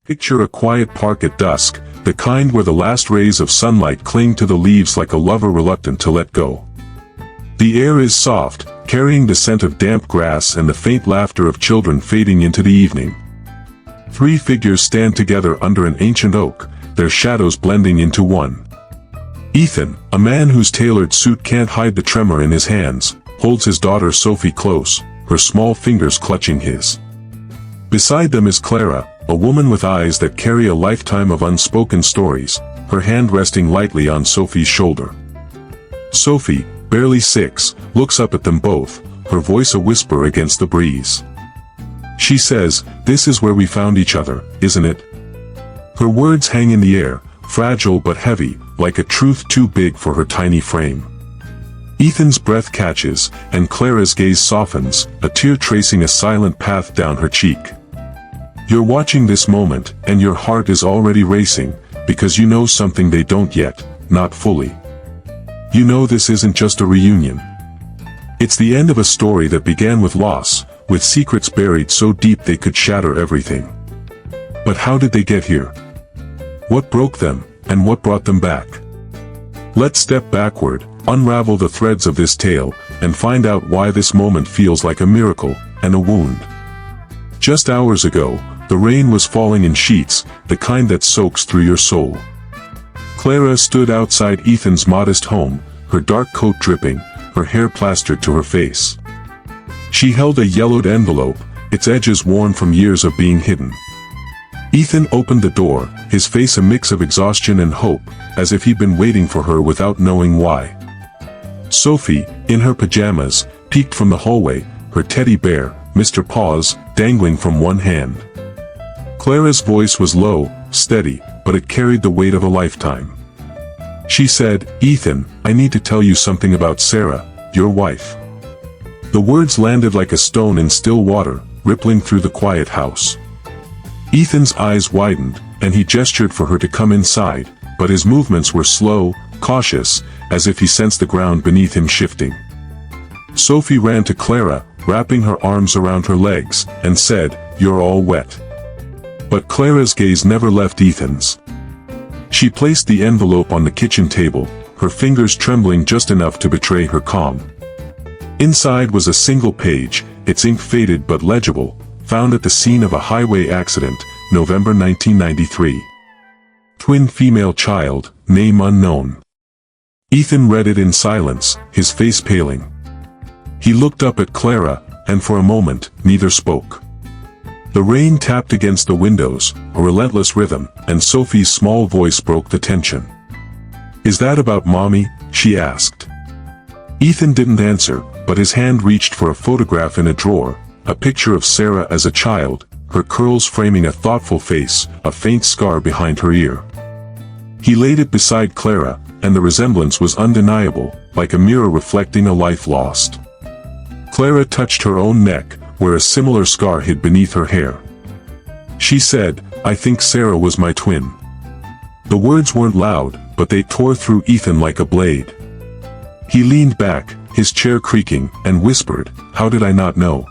Picture a quiet park at dusk, the kind where the last rays of sunlight cling to the leaves like a lover reluctant to let go. The air is soft, carrying the scent of damp grass and the faint laughter of children fading into the evening. Three figures stand together under an ancient oak, their shadows blending into one. Ethan, a man whose tailored suit can't hide the tremor in his hands, holds his daughter Sophie close, her small fingers clutching his. Beside them is Clara, a woman with eyes that carry a lifetime of unspoken stories, her hand resting lightly on Sophie's shoulder. Sophie, barely 6, looks up at them both, her voice a whisper against the breeze. She says, "This is where we found each other, isn't it?" Her words hang in the air, fragile but heavy, like a truth too big for her tiny frame. Ethan's breath catches, and Clara's gaze softens, a tear tracing a silent path down her cheek. You're watching this moment, and your heart is already racing, because you know something they don't yet, not fully. You know this isn't just a reunion. It's the end of a story that began with loss, with secrets buried so deep they could shatter everything. But how did they get here? What broke them, and what brought them back? Let's step backward, unravel the threads of this tale, and find out why this moment feels like a miracle, and a wound. Just hours ago, the rain was falling in sheets, the kind that soaks through your soul. Clara stood outside Ethan's modest home, her dark coat dripping, her hair plastered to her face. She held a yellowed envelope, its edges worn from years of being hidden. Ethan opened the door, his face a mix of exhaustion and hope, as if he'd been waiting for her without knowing why. Sophie, in her pajamas, peeked from the hallway, her teddy bear, Mr. Paws, dangling from one hand. Clara's voice was low, steady, but it carried the weight of a lifetime. She said, "Ethan, I need to tell you something about Sarah, your wife." The words landed like a stone in still water, rippling through the quiet house. Ethan's eyes widened, and he gestured for her to come inside, but his movements were slow, cautious, as if he sensed the ground beneath him shifting. Sophie ran to Clara, wrapping her arms around her legs, and said, "You're all wet." But Clara's gaze never left Ethan's. She placed the envelope on the kitchen table, her fingers trembling just enough to betray her calm. Inside was a single page, its ink faded but legible, found at the scene of a highway accident, November 1993. Twin female child, name unknown. Ethan read it in silence, his face paling. He looked up at Clara, and for a moment, neither spoke. The rain tapped against the windows, a relentless rhythm, and Sophie's small voice broke the tension. "Is that about Mommy?" she asked. Ethan didn't answer, but his hand reached for a photograph in a drawer, a picture of Sarah as a child, her curls framing a thoughtful face, a faint scar behind her ear. He laid it beside Clara, and the resemblance was undeniable, like a mirror reflecting a life lost. Clara touched her own neck, where a similar scar hid beneath her hair. She said, "I think Sarah was my twin." The words weren't loud, but they tore through Ethan like a blade. He leaned back, his chair creaking, and whispered, "How did I not know?"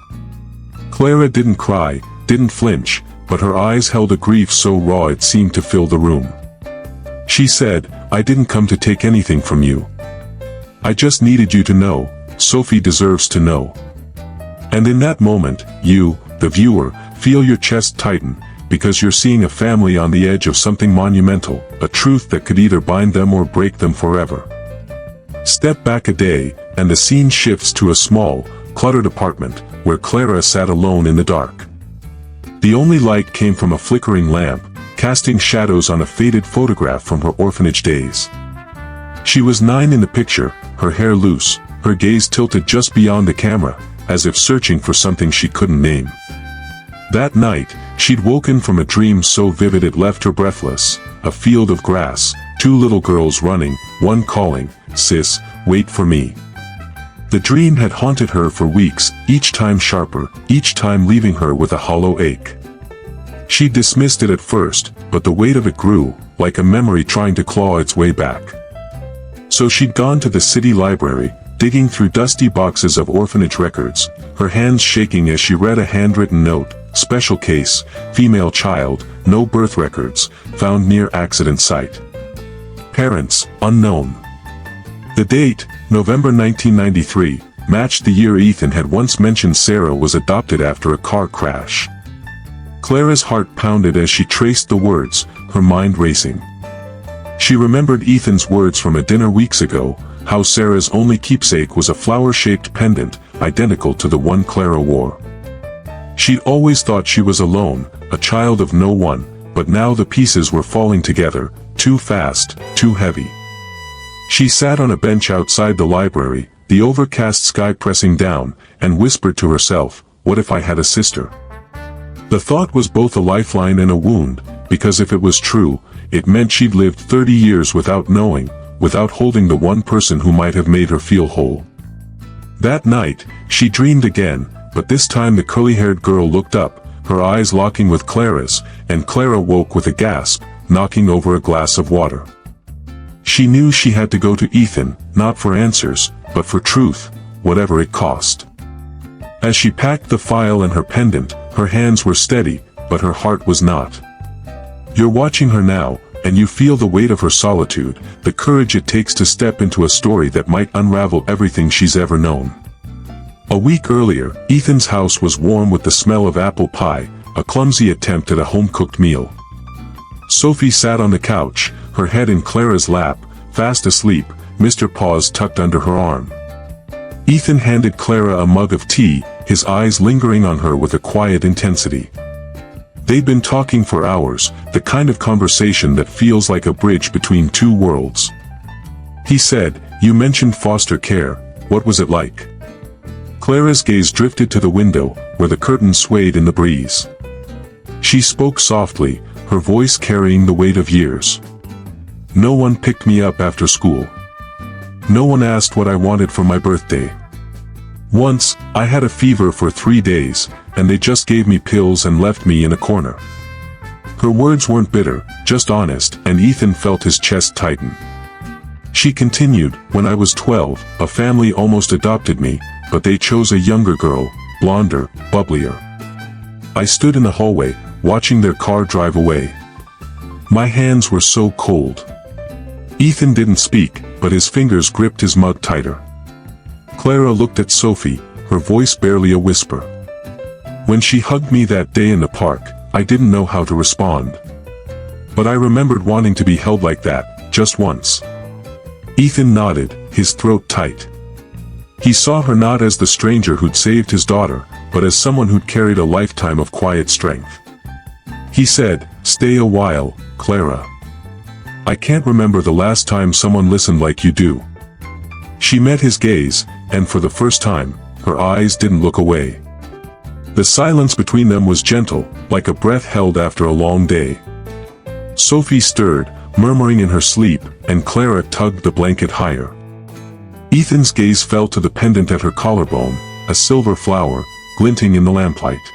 Clara didn't cry, didn't flinch, but her eyes held a grief so raw it seemed to fill the room. She said, "I didn't come to take anything from you. I just needed you to know. Sophie deserves to know." And in that moment, you, the viewer, feel your chest tighten, because you're seeing a family on the edge of something monumental, a truth that could either bind them or break them forever. Step back a day, and the scene shifts to a small, cluttered apartment, where Clara sat alone in the dark. The only light came from a flickering lamp, casting shadows on a faded photograph from her orphanage days. She was 9 in the picture, her hair loose, her gaze tilted just beyond the camera, as if searching for something she couldn't name. That night, she'd woken from a dream so vivid it left her breathless, a field of grass, 2 little girls running, one calling, "Sis, wait for me." The dream had haunted her for weeks, each time sharper, each time leaving her with a hollow ache. She dismissed it at first, but the weight of it grew, like a memory trying to claw its way back. So she'd gone to the city library, digging through dusty boxes of orphanage records, her hands shaking as she read a handwritten note, special case, female child, no birth records, found near accident site. Parents, unknown. The date, November 1993, matched the year Ethan had once mentioned Sarah was adopted after a car crash. Clara's heart pounded as she traced the words, her mind racing. She remembered Ethan's words from a dinner weeks ago, how Sarah's only keepsake was a flower-shaped pendant, identical to the one Clara wore. She'd always thought she was alone, a child of no one, but now the pieces were falling together, too fast, too heavy. She sat on a bench outside the library, the overcast sky pressing down, and whispered to herself, "What if I had a sister?" The thought was both a lifeline and a wound, because if it was true, it meant she'd lived 30 years without knowing, without holding the one person who might have made her feel whole. That night, she dreamed again, but this time the curly-haired girl looked up, her eyes locking with Clara's, and Clara woke with a gasp, knocking over a glass of water. She knew she had to go to Ethan, not for answers, but for truth, whatever it cost. As she packed the file and her pendant, her hands were steady, but her heart was not. You're watching her now, and you feel the weight of her solitude, the courage it takes to step into a story that might unravel everything she's ever known. A week earlier, Ethan's house was warm with the smell of apple pie, a clumsy attempt at a home-cooked meal. Sophie sat on the couch, her head in Clara's lap, fast asleep, Mr. Paws tucked under her arm. Ethan handed Clara a mug of tea, his eyes lingering on her with a quiet intensity. They'd been talking for hours, the kind of conversation that feels like a bridge between two worlds. He said, "You mentioned foster care, what was it like?" Clara's gaze drifted to the window, where the curtains swayed in the breeze. She spoke softly, her voice carrying the weight of years. "No one picked me up after school. No one asked what I wanted for my birthday. Once, I had a fever for 3 days, and they just gave me pills and left me in a corner." Her words weren't bitter, just honest, and Ethan felt his chest tighten. She continued, "When I was 12, a family almost adopted me, but they chose a younger girl, blonder, bubblier. I stood in the hallway, watching their car drive away. My hands were so cold." Ethan didn't speak, but his fingers gripped his mug tighter. Clara looked at Sophie, her voice barely a whisper. "When she hugged me that day in the park, I didn't know how to respond. But I remembered wanting to be held like that, just once." Ethan nodded, his throat tight. He saw her not as the stranger who'd saved his daughter, but as someone who'd carried a lifetime of quiet strength. He said, "Stay a while, Clara. I can't remember the last time someone listened like you do." She met his gaze, and for the first time, her eyes didn't look away. The silence between them was gentle, like a breath held after a long day. Sophie stirred, murmuring in her sleep, and Clara tugged the blanket higher. Ethan's gaze fell to the pendant at her collarbone, a silver flower, glinting in the lamplight.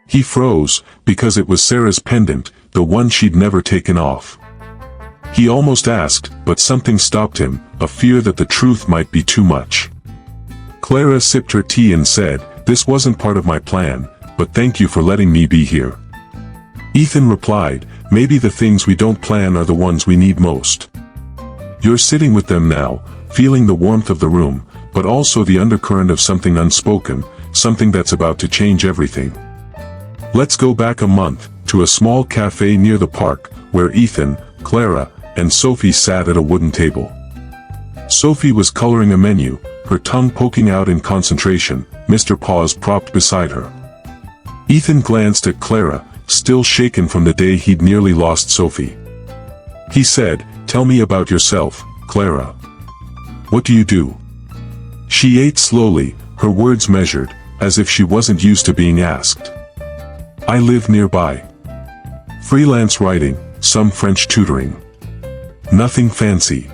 He froze, because it was Sarah's pendant, the one she'd never taken off. He almost asked, but something stopped him, a fear that the truth might be too much. Clara sipped her tea and said, "This wasn't part of my plan, but thank you for letting me be here." Ethan replied, "Maybe the things we don't plan are the ones we need most." You're sitting with them now, feeling the warmth of the room, but also the undercurrent of something unspoken, something that's about to change everything. Let's go back a month, to a small cafe near the park, where Ethan, Clara, and Sophie sat at a wooden table. Sophie was coloring a menu, her tongue poking out in concentration, Mr. Paws propped beside her. Ethan glanced at Clara, still shaken from the day he'd nearly lost Sophie. He said, "Tell me about yourself, Clara. What do you do?" She ate slowly, her words measured, as if she wasn't used to being asked. "I live nearby. Freelance writing, some French tutoring. Nothing fancy."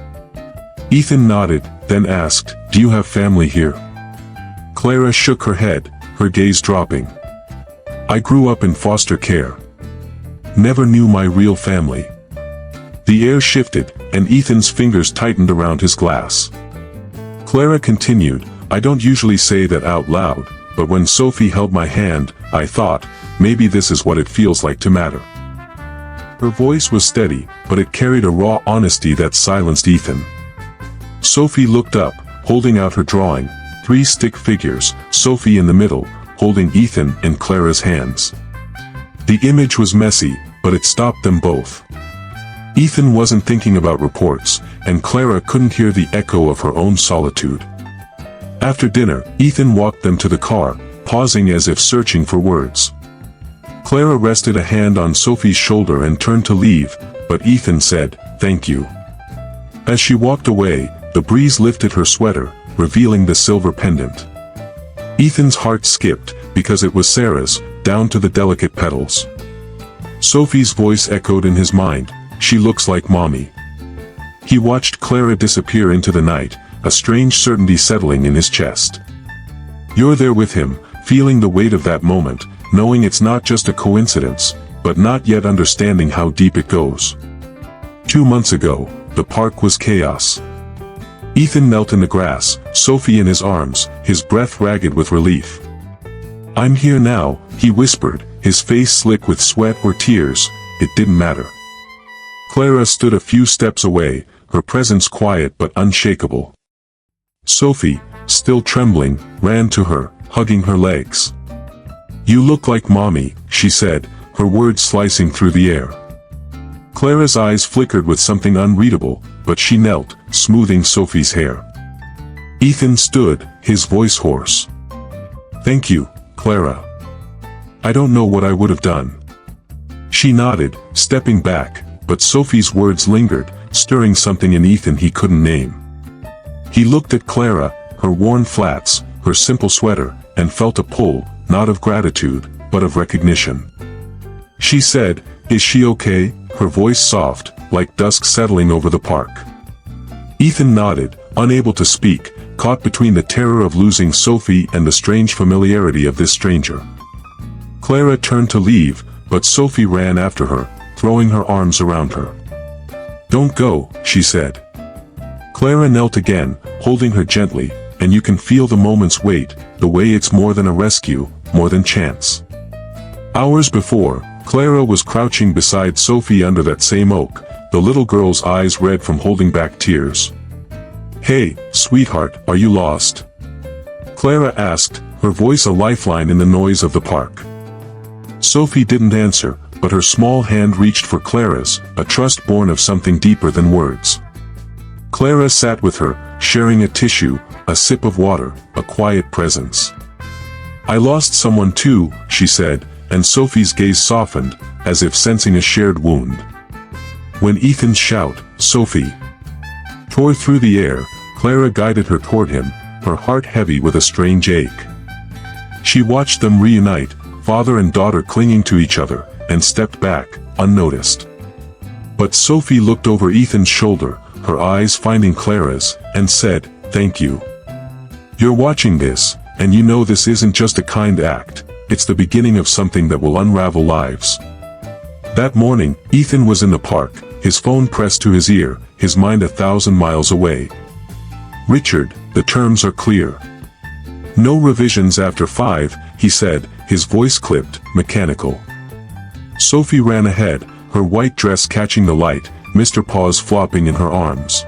Ethan nodded, then asked, "Do you have family here?" Clara shook her head, her gaze dropping. "I grew up in foster care. Never knew my real family." The air shifted, and Ethan's fingers tightened around his glass. Clara continued, "I don't usually say that out loud, but when Sophie held my hand, I thought, maybe this is what it feels like to matter. Her voice was steady, but it carried a raw honesty that silenced Ethan. Sophie looked up, holding out her drawing, 3 stick figures, Sophie in the middle, holding Ethan in Clara's hands. The image was messy, but it stopped them both. Ethan wasn't thinking about reports, and Clara couldn't hear the echo of her own solitude. After dinner, Ethan walked them to the car, pausing as if searching for words. Clara rested a hand on Sophie's shoulder and turned to leave, but Ethan said, "Thank you." As she walked away, the breeze lifted her sweater, revealing the silver pendant. Ethan's heart skipped, because it was Sarah's, down to the delicate petals. Sophie's voice echoed in his mind, "She looks like Mommy." He watched Clara disappear into the night, a strange certainty settling in his chest. You're there with him, feeling the weight of that moment, knowing it's not just a coincidence, but not yet understanding how deep it goes. 2 months ago, the park was chaos. Ethan knelt in the grass, Sophie in his arms, his breath ragged with relief. "I'm here now," he whispered, his face slick with sweat or tears. It didn't matter. Clara stood a few steps away, her presence quiet but unshakable. Sophie, still trembling, ran to her, hugging her legs. "You look like Mommy," she said, her words slicing through the air. Clara's eyes flickered with something unreadable, but she knelt, smoothing Sophie's hair. Ethan stood, his voice hoarse. "Thank you, Clara. I don't know what I would have done." She nodded, stepping back, but Sophie's words lingered, stirring something in Ethan he couldn't name. He looked at Clara, her worn flats, her simple sweater, and felt a pull, not of gratitude, but of recognition. She said, "Is she okay?" her voice soft, like dusk settling over the park. Ethan nodded, unable to speak, caught between the terror of losing Sophie and the strange familiarity of this stranger. Clara turned to leave, but Sophie ran after her, throwing her arms around her. "Don't go," she said. Clara knelt again, holding her gently, and you can feel the moment's weight, the way it's more than a rescue, more than chance. Hours before, Clara was crouching beside Sophie under that same oak, the little girl's eyes red from holding back tears. "Hey, sweetheart, are you lost?" Clara asked, her voice a lifeline in the noise of the park. Sophie didn't answer, but her small hand reached for Clara's, a trust born of something deeper than words. Clara sat with her, sharing a tissue, a sip of water, a quiet presence. "I lost someone too," she said, and Sophie's gaze softened, as if sensing a shared wound. When Ethan's shout, "Sophie!" tore through the air, Clara guided her toward him, her heart heavy with a strange ache. She watched them reunite, father and daughter clinging to each other, and stepped back, unnoticed. But Sophie looked over Ethan's shoulder, her eyes finding Clara's, and said, "Thank you. You're watching this, and you know this isn't just a kind act, it's the beginning of something that will unravel lives." That morning, Ethan was in the park, his phone pressed to his ear, his mind 1,000 miles away. "Richard, the terms are clear. No revisions after 5, he said, his voice clipped, mechanical. Sophie ran ahead, her white dress catching the light, Mr. Paws flopping in her arms.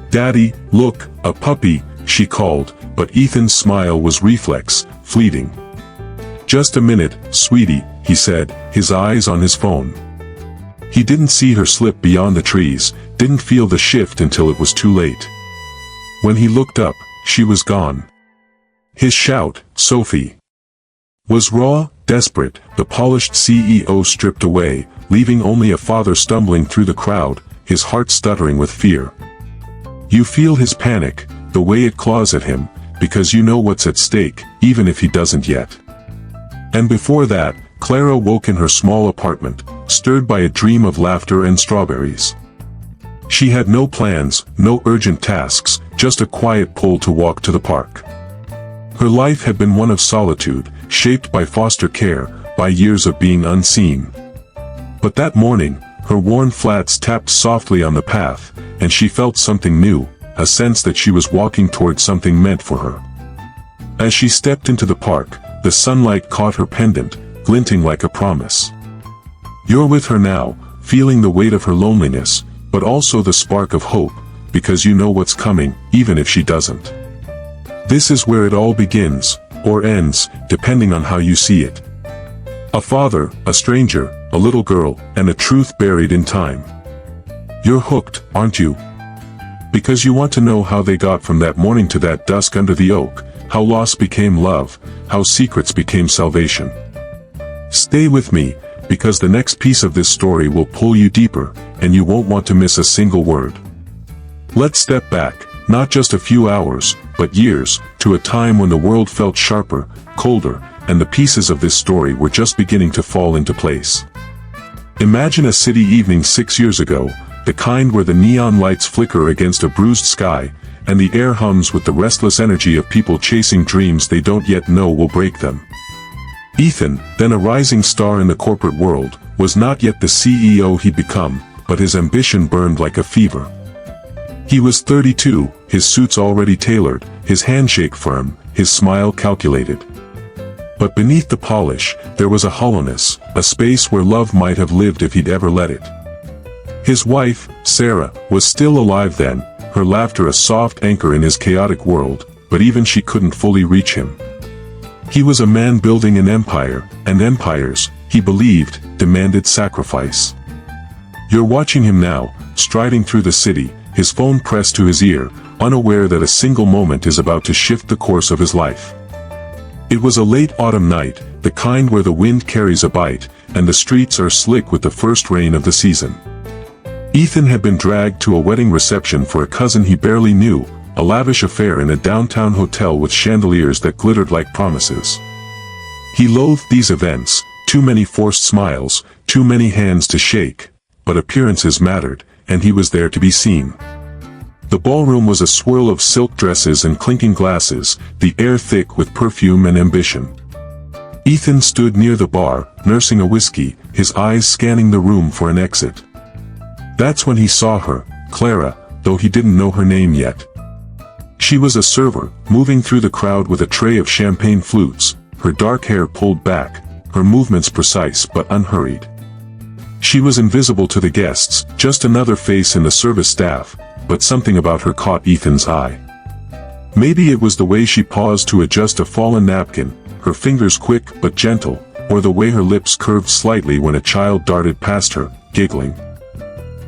"Daddy, look, a puppy," she called, but Ethan's smile was reflex, fleeting. "Just a minute, sweetie," he said, his eyes on his phone. He didn't see her slip beyond the trees, didn't feel the shift until it was too late. When he looked up, she was gone. His shout, "Sophie!" was raw, desperate, the polished CEO stripped away, leaving only a father stumbling through the crowd, his heart stuttering with fear. You feel his panic, the way it claws at him, because you know what's at stake, even if he doesn't yet. And before that, Clara woke in her small apartment, stirred by a dream of laughter and strawberries. She had no plans, no urgent tasks, just a quiet pull to walk to the park. Her life had been one of solitude, shaped by foster care, by years of being unseen. But that morning, her worn flats tapped softly on the path, and she felt something new, a sense that she was walking towards something meant for her. As she stepped into the park, the sunlight caught her pendant, glinting like a promise. You're with her now, feeling the weight of her loneliness, but also the spark of hope, because you know what's coming, even if she doesn't. This is where it all begins, or ends, depending on how you see it. A father, a stranger, a little girl, and a truth buried in time. You're hooked, aren't you? Because you want to know how they got from that morning to that dusk under the oak, how loss became love, how secrets became salvation. Stay with me, because the next piece of this story will pull you deeper, and you won't want to miss a single word. Let's step back, not just a few hours, but years, to a time when the world felt sharper, colder, and the pieces of this story were just beginning to fall into place. Imagine a city evening 6 years ago, the kind where the neon lights flicker against a bruised sky, and the air hums with the restless energy of people chasing dreams they don't yet know will break them. Ethan, then a rising star in the corporate world, was not yet the CEO he'd become, but his ambition burned like a fever. He was 32, his suits already tailored, his handshake firm, his smile calculated. But beneath the polish, there was a hollowness, a space where love might have lived if he'd ever let it. His wife, Sarah, was still alive then, her laughter a soft anchor in his chaotic world, but even she couldn't fully reach him. He was a man building an empire, and empires, he believed, demanded sacrifice. You're watching him now, striding through the city, his phone pressed to his ear, unaware that a single moment is about to shift the course of his life. It was a late autumn night, the kind where the wind carries a bite, and the streets are slick with the first rain of the season. Ethan had been dragged to a wedding reception for a cousin he barely knew, a lavish affair in a downtown hotel with chandeliers that glittered like promises. He loathed these events, too many forced smiles, too many hands to shake, but appearances mattered, and he was there to be seen. The ballroom was a swirl of silk dresses and clinking glasses, the air thick with perfume and ambition. Ethan stood near the bar, nursing a whiskey, his eyes scanning the room for an exit. That's when he saw her, Clara, though he didn't know her name yet. She was a server, moving through the crowd with a tray of champagne flutes, her dark hair pulled back, her movements precise but unhurried. She was invisible to the guests, just another face in the service staff, but something about her caught Ethan's eye. Maybe it was the way she paused to adjust a fallen napkin, her fingers quick but gentle, or the way her lips curved slightly when a child darted past her, giggling.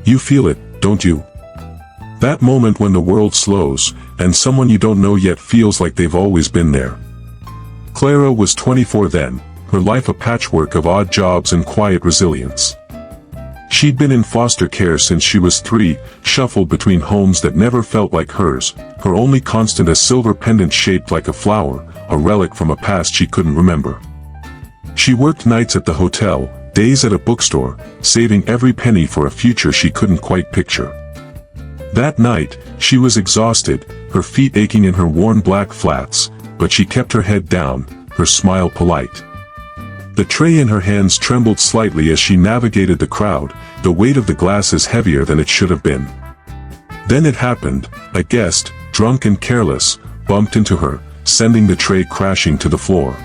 You feel it, don't you? That moment when the world slows, and someone you don't know yet feels like they've always been there. Clara was 24 then, her life a patchwork of odd jobs and quiet resilience. She'd been in foster care since she was 3, shuffled between homes that never felt like hers, her only constant a silver pendant shaped like a flower, a relic from a past she couldn't remember. She worked nights at the hotel, days at a bookstore, saving every penny for a future she couldn't quite picture. That night, she was exhausted, her feet aching in her worn black flats, but she kept her head down, her smile polite. The tray in her hands trembled slightly as she navigated the crowd, the weight of the glasses heavier than it should have been. Then it happened, a guest, drunk and careless, bumped into her, sending the tray crashing to the floor.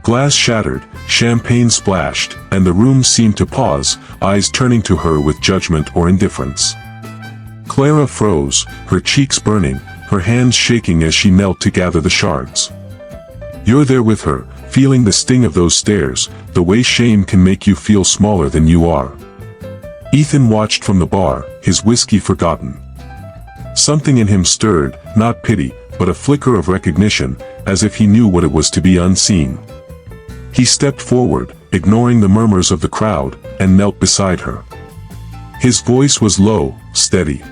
Glass shattered, champagne splashed, and the room seemed to pause, eyes turning to her with judgment or indifference. Clara froze, her cheeks burning, her hands shaking as she knelt to gather the shards. You're there with her, feeling the sting of those stares, the way shame can make you feel smaller than you are. Ethan watched from the bar, his whiskey forgotten. Something in him stirred, not pity, but a flicker of recognition, as if he knew what it was to be unseen. He stepped forward, ignoring the murmurs of the crowd, and knelt beside her. His voice was low, steady.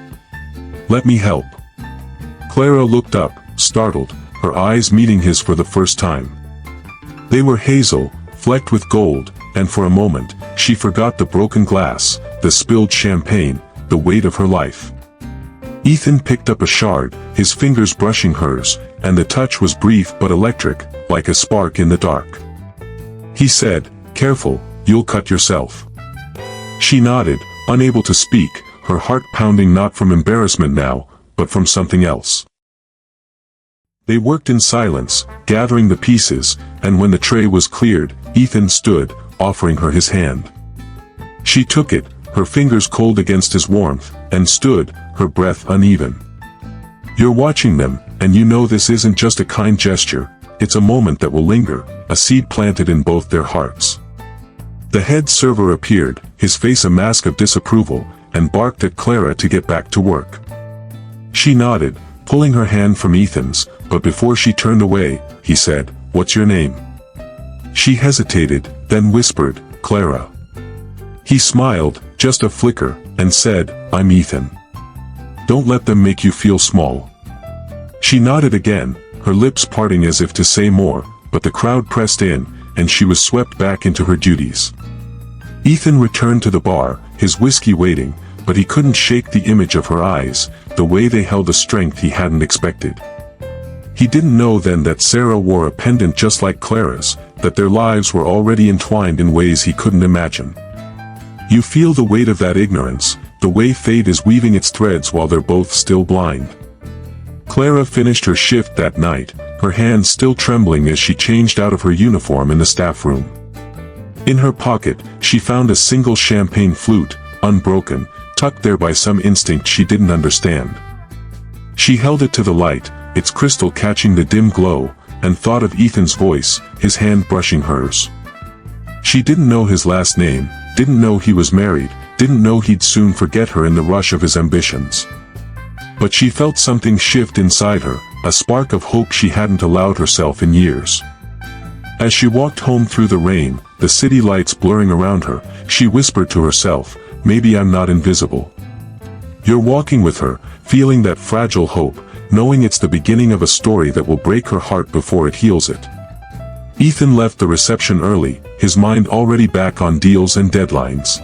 Let me help. Clara looked up, startled, her eyes meeting his for the first time. They were hazel, flecked with gold, and for a moment, she forgot the broken glass, the spilled champagne, the weight of her life. Ethan picked up a shard, his fingers brushing hers, and the touch was brief but electric, like a spark in the dark. He said, "Careful, you'll cut yourself." She nodded, unable to speak, her heart pounding not from embarrassment now, but from something else. They worked in silence, gathering the pieces, and when the tray was cleared, Ethan stood, offering her his hand. She took it, her fingers cold against his warmth, and stood, her breath uneven. "You're watching them, and you know this isn't just a kind gesture, it's a moment that will linger, a seed planted in both their hearts." The head server appeared, his face a mask of disapproval, and barked at Clara to get back to work. She nodded, pulling her hand from Ethan's, but before she turned away, he said, "What's your name?" She hesitated, then whispered, "Clara." He smiled, just a flicker, and said, "I'm Ethan. Don't let them make you feel small." She nodded again, her lips parting as if to say more, but the crowd pressed in, and she was swept back into her duties. Ethan returned to the bar, his whiskey waiting, but he couldn't shake the image of her eyes, the way they held a strength he hadn't expected. He didn't know then that Sarah wore a pendant just like Clara's, that their lives were already entwined in ways he couldn't imagine. You feel the weight of that ignorance, the way fate is weaving its threads while they're both still blind. Clara finished her shift that night, her hands still trembling as she changed out of her uniform in the staff room. In her pocket, she found a single champagne flute, unbroken, tucked there by some instinct she didn't understand. She held it to the light, its crystal catching the dim glow, and thought of Ethan's voice, his hand brushing hers. She didn't know his last name, didn't know he was married, didn't know he'd soon forget her in the rush of his ambitions. But she felt something shift inside her, a spark of hope she hadn't allowed herself in years. As she walked home through the rain, the city lights blurring around her, she whispered to herself, "Maybe I'm not invisible." You're walking with her, feeling that fragile hope, knowing it's the beginning of a story that will break her heart before it heals it. Ethan left the reception early, his mind already back on deals and deadlines.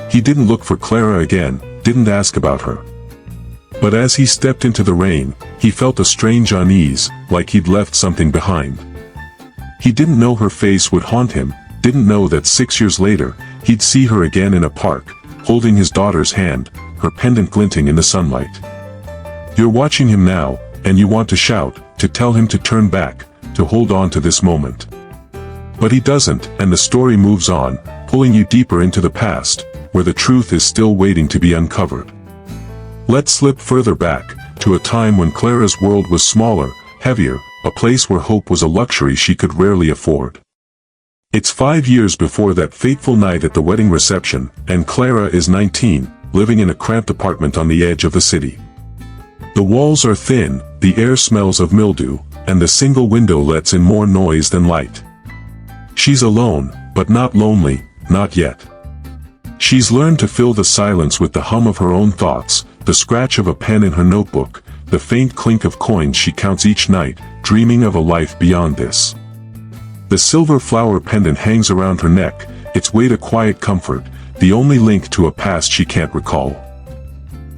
He didn't look for Clara again, didn't ask about her. But as he stepped into the rain, he felt a strange unease, like he'd left something behind. He didn't know her face would haunt him, didn't know that 6 years later, he'd see her again in a park, holding his daughter's hand, her pendant glinting in the sunlight. You're watching him now, and you want to shout, to tell him to turn back, to hold on to this moment. But he doesn't, and the story moves on, pulling you deeper into the past, where the truth is still waiting to be uncovered. Let's slip further back, to a time when Clara's world was smaller, heavier, a place where hope was a luxury she could rarely afford. It's 5 years before that fateful night at the wedding reception, and Clara is 19, living in a cramped apartment on the edge of the city. The walls are thin, the air smells of mildew, and the single window lets in more noise than light. She's alone, but not lonely, not yet. She's learned to fill the silence with the hum of her own thoughts, the scratch of a pen in her notebook, the faint clink of coins she counts each night, dreaming of a life beyond this. The silver flower pendant hangs around her neck, its weight a quiet comfort, the only link to a past she can't recall.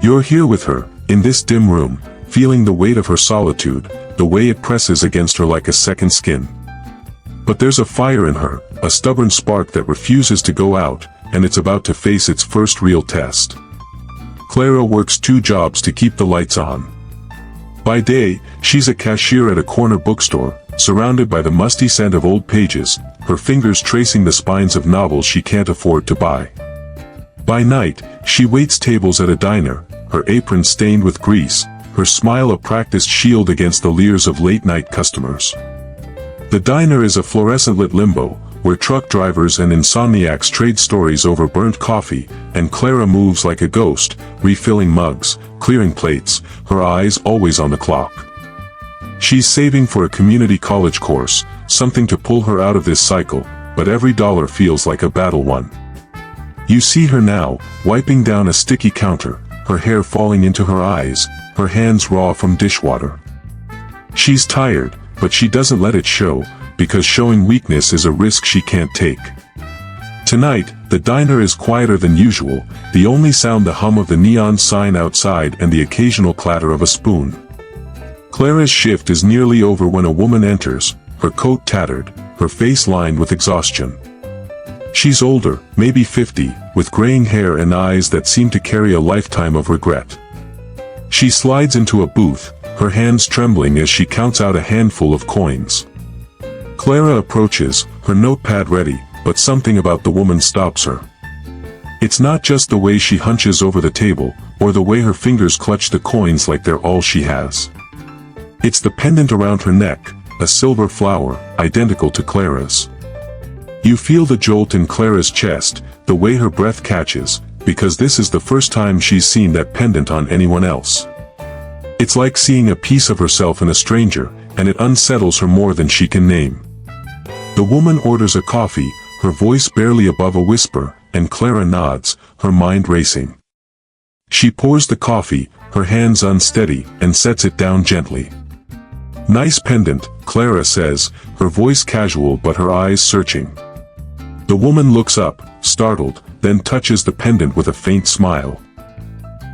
You're here with her, in this dim room, feeling the weight of her solitude, the way it presses against her like a second skin. But there's a fire in her, a stubborn spark that refuses to go out, and it's about to face its first real test. Clara works 2 jobs to keep the lights on. By day, she's a cashier at a corner bookstore, surrounded by the musty scent of old pages, her fingers tracing the spines of novels she can't afford to buy. By night, she waits tables at a diner, her apron stained with grease, her smile a practiced shield against the leers of late-night customers. The diner is a fluorescent-lit limbo, where truck drivers and insomniacs trade stories over burnt coffee, and Clara moves like a ghost, refilling mugs, clearing plates, her eyes always on the clock. She's saving for a community college course, something to pull her out of this cycle, but every dollar feels like a battle won. You see her now, wiping down a sticky counter, her hair falling into her eyes, her hands raw from dishwater. She's tired, but she doesn't let it show, because showing weakness is a risk she can't take. Tonight, the diner is quieter than usual, the only sound the hum of the neon sign outside and the occasional clatter of a spoon. Clara's shift is nearly over when a woman enters, her coat tattered, her face lined with exhaustion. She's older, maybe 50, with graying hair and eyes that seem to carry a lifetime of regret. She slides into a booth, her hands trembling as she counts out a handful of coins. Clara approaches, her notepad ready, but something about the woman stops her. It's not just the way she hunches over the table, or the way her fingers clutch the coins like they're all she has. It's the pendant around her neck, a silver flower, identical to Clara's. You feel the jolt in Clara's chest, the way her breath catches, because this is the first time she's seen that pendant on anyone else. It's like seeing a piece of herself in a stranger, and it unsettles her more than she can name. The woman orders a coffee, her voice barely above a whisper, and Clara nods, her mind racing. She pours the coffee, her hands unsteady, and sets it down gently. "Nice pendant," Clara says, her voice casual but her eyes searching. The woman looks up, startled, then touches the pendant with a faint smile.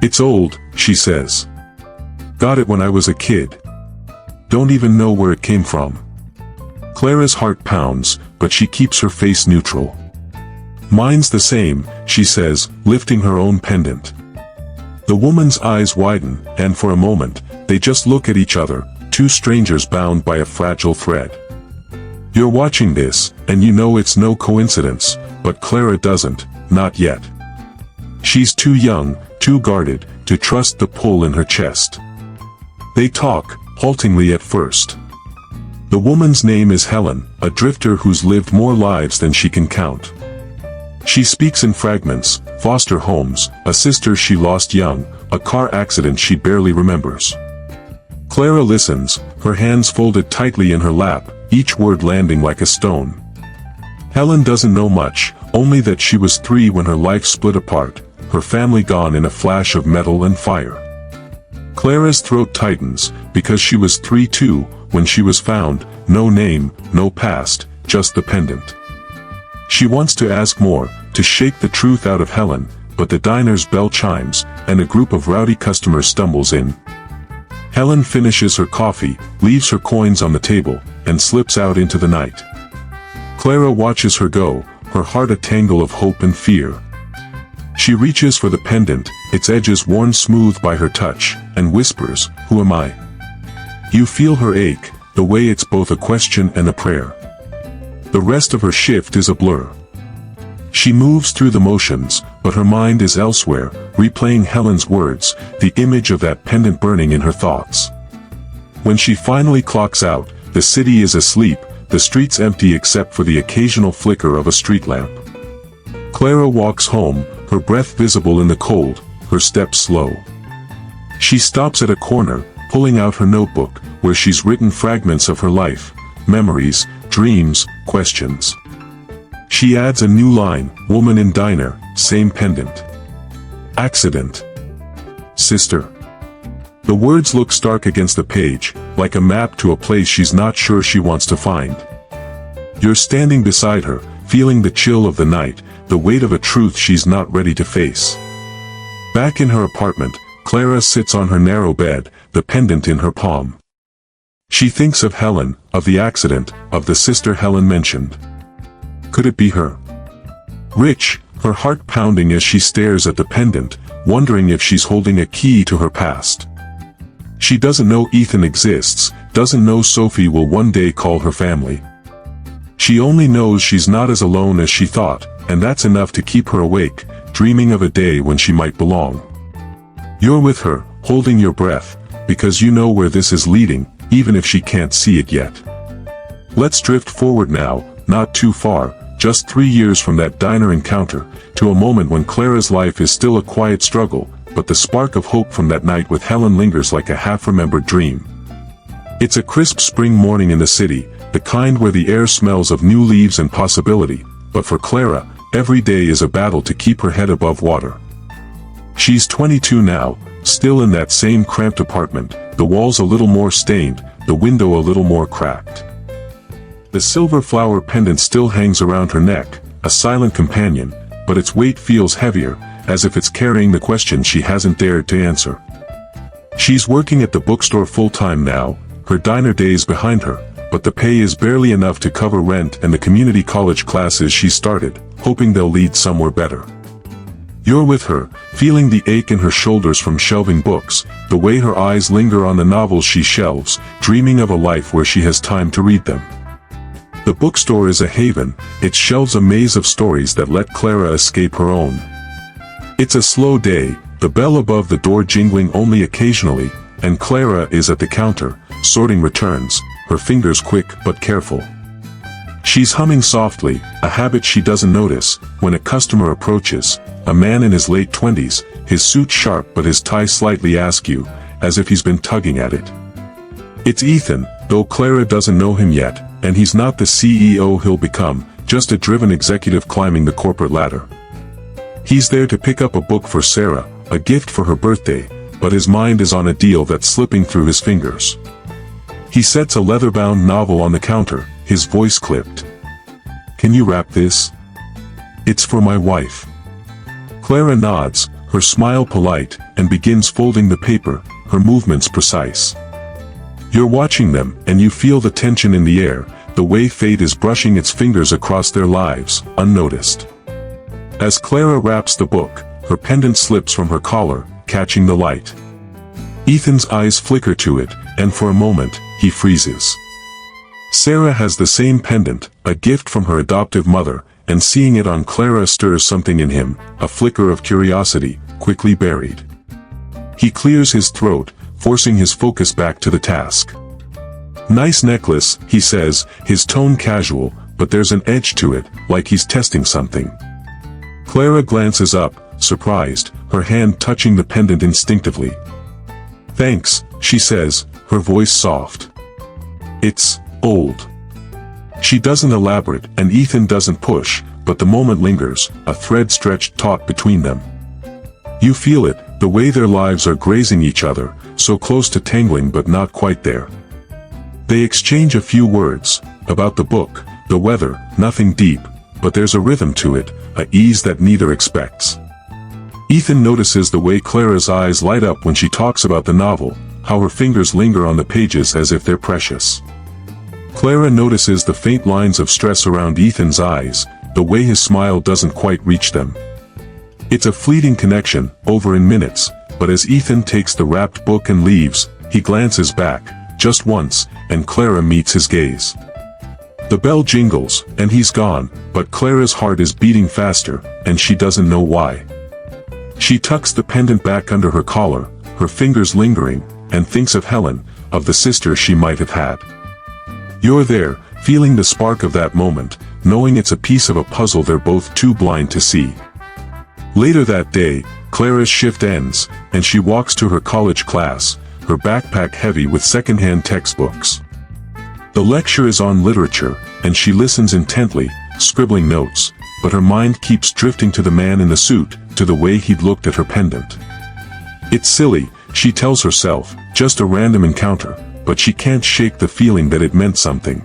"It's old," she says. "Got it when I was a kid. Don't even know where it came from." Clara's heart pounds, but she keeps her face neutral. "Mine's the same," she says, lifting her own pendant. The woman's eyes widen, and for a moment, they just look at each other, two strangers bound by a fragile thread. You're watching this, and you know it's no coincidence, but Clara doesn't, not yet. She's too young, too guarded, to trust the pull in her chest. They talk, haltingly at first. The woman's name is Helen, a drifter who's lived more lives than she can count. She speaks in fragments: foster homes, a sister she lost young, a car accident she barely remembers. Clara listens, her hands folded tightly in her lap, each word landing like a stone. Helen doesn't know much, only that she was 3 when her life split apart, her family gone in a flash of metal and fire. Clara's throat tightens, because she was 3 too, when she was found, no name, no past, just the pendant. She wants to ask more, to shake the truth out of Helen, but the diner's bell chimes, and a group of rowdy customers stumbles in. Helen finishes her coffee, leaves her coins on the table, and slips out into the night. Clara watches her go, her heart a tangle of hope and fear. She reaches for the pendant, its edges worn smooth by her touch, and whispers, "Who am I?" You feel her ache, the way it's both a question and a prayer. The rest of her shift is a blur. She moves through the motions, but her mind is elsewhere, replaying Helen's words, the image of that pendant burning in her thoughts. When she finally clocks out, the city is asleep, the streets empty except for the occasional flicker of a street lamp. Clara walks home, her breath visible in the cold, her steps slow. She stops at a corner, pulling out her notebook, where she's written fragments of her life, memories, dreams, questions. She adds a new line: woman in diner, same pendant. Accident. Sister. The words look stark against the page, like a map to a place she's not sure she wants to find. You're standing beside her, feeling the chill of the night, the weight of a truth she's not ready to face. Back in her apartment, Clara sits on her narrow bed, the pendant in her palm. She thinks of Helen, of the accident, of the sister Helen mentioned. Could it be her? Rich, her heart pounding as she stares at the pendant, wondering if she's holding a key to her past. She doesn't know Ethan exists, doesn't know Sophie will one day call her family. She only knows she's not as alone as she thought, and that's enough to keep her awake, dreaming of a day when she might belong. You're with her, holding your breath, because you know where this is leading, even if she can't see it yet. Let's drift forward now, not too far, just 3 years from that diner encounter, to a moment when Clara's life is still a quiet struggle, but the spark of hope from that night with Helen lingers like a half-remembered dream. It's a crisp spring morning in the city, the kind where the air smells of new leaves and possibility, but for Clara, every day is a battle to keep her head above water. She's 22 now, still in that same cramped apartment, the walls a little more stained, the window a little more cracked. The silver flower pendant still hangs around her neck, a silent companion, but its weight feels heavier, as if it's carrying the question she hasn't dared to answer. She's working at the bookstore full-time now, her diner days behind her, but the pay is barely enough to cover rent and the community college classes she started, hoping they'll lead somewhere better. You're with her, feeling the ache in her shoulders from shelving books, the way her eyes linger on the novels she shelves, dreaming of a life where she has time to read them. The bookstore is a haven, its shelves a maze of stories that let Clara escape her own. It's a slow day, the bell above the door jingling only occasionally, and Clara is at the counter, sorting returns, her fingers quick but careful. She's humming softly, a habit she doesn't notice, when a customer approaches, a man in his late 20s, his suit sharp but his tie slightly askew, as if he's been tugging at it. It's Ethan, though Clara doesn't know him yet, and he's not the CEO he'll become, just a driven executive climbing the corporate ladder. He's there to pick up a book for Sarah, a gift for her birthday, but his mind is on a deal that's slipping through his fingers. He sets a leather-bound novel on the counter, his voice clipped. "Can you wrap this? It's for my wife." Clara nods, her smile polite, and begins folding the paper, her movements precise. You're watching them, and you feel the tension in the air, the way fate is brushing its fingers across their lives, unnoticed. As Clara wraps the book, her pendant slips from her collar, catching the light. Ethan's eyes flicker to it, and for a moment, he freezes. Sarah has the same pendant, a gift from her adoptive mother, and seeing it on Clara stirs something in him, a flicker of curiosity, quickly buried. He clears his throat, forcing his focus back to the task. "Nice necklace," he says, his tone casual, but there's an edge to it, like he's testing something. Clara glances up, surprised, her hand touching the pendant instinctively. "Thanks," she says, her voice soft. "It's old." She doesn't elaborate, and Ethan doesn't push, but the moment lingers, a thread stretched taut between them. You feel it, the way their lives are grazing each other, so close to tangling but not quite there. They exchange a few words, about the book, the weather, nothing deep, but there's a rhythm to it, a ease that neither expects. Ethan notices the way Clara's eyes light up when she talks about the novel, how her fingers linger on the pages as if they're precious. Clara notices the faint lines of stress around Ethan's eyes, the way his smile doesn't quite reach them. It's a fleeting connection, over in minutes, but as Ethan takes the wrapped book and leaves, he glances back, just once, and Clara meets his gaze. The bell jingles, and he's gone, but Clara's heart is beating faster, and she doesn't know why. She tucks the pendant back under her collar, her fingers lingering, and thinks of Helen, of the sister she might have had. You're there, feeling the spark of that moment, knowing it's a piece of a puzzle they're both too blind to see. Later that day, Clara's shift ends, and she walks to her college class, her backpack heavy with secondhand textbooks. The lecture is on literature, and she listens intently, scribbling notes, but her mind keeps drifting to the man in the suit, to the way he'd looked at her pendant. It's silly, she tells herself, just a random encounter, but she can't shake the feeling that it meant something.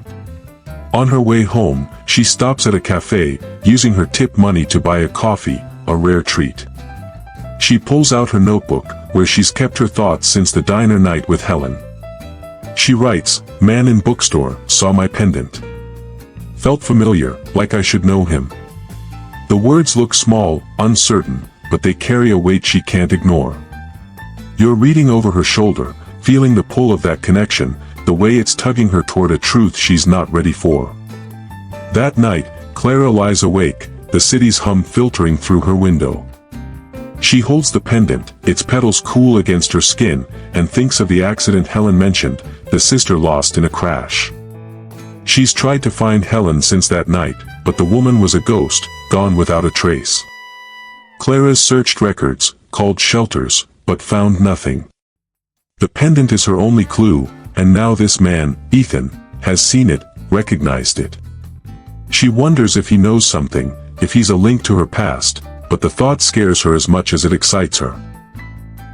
On her way home, she stops at a cafe, using her tip money to buy a coffee, a rare treat. She pulls out her notebook, where she's kept her thoughts since the diner night with Helen. She writes, "Man in bookstore, saw my pendant. Felt familiar, like I should know him." The words look small, uncertain, but they carry a weight she can't ignore. You're reading over her shoulder, feeling the pull of that connection, the way it's tugging her toward a truth she's not ready for. That night, Clara lies awake, the city's hum filtering through her window. She holds the pendant, its petals cool against her skin, and thinks of the accident Helen mentioned, the sister lost in a crash. She's tried to find Helen since that night, but the woman was a ghost, gone without a trace. Clara's searched records, called shelters, but found nothing. The pendant is her only clue, and now this man, Ethan, has seen it, recognized it. She wonders if he knows something, if he's a link to her past, but the thought scares her as much as it excites her.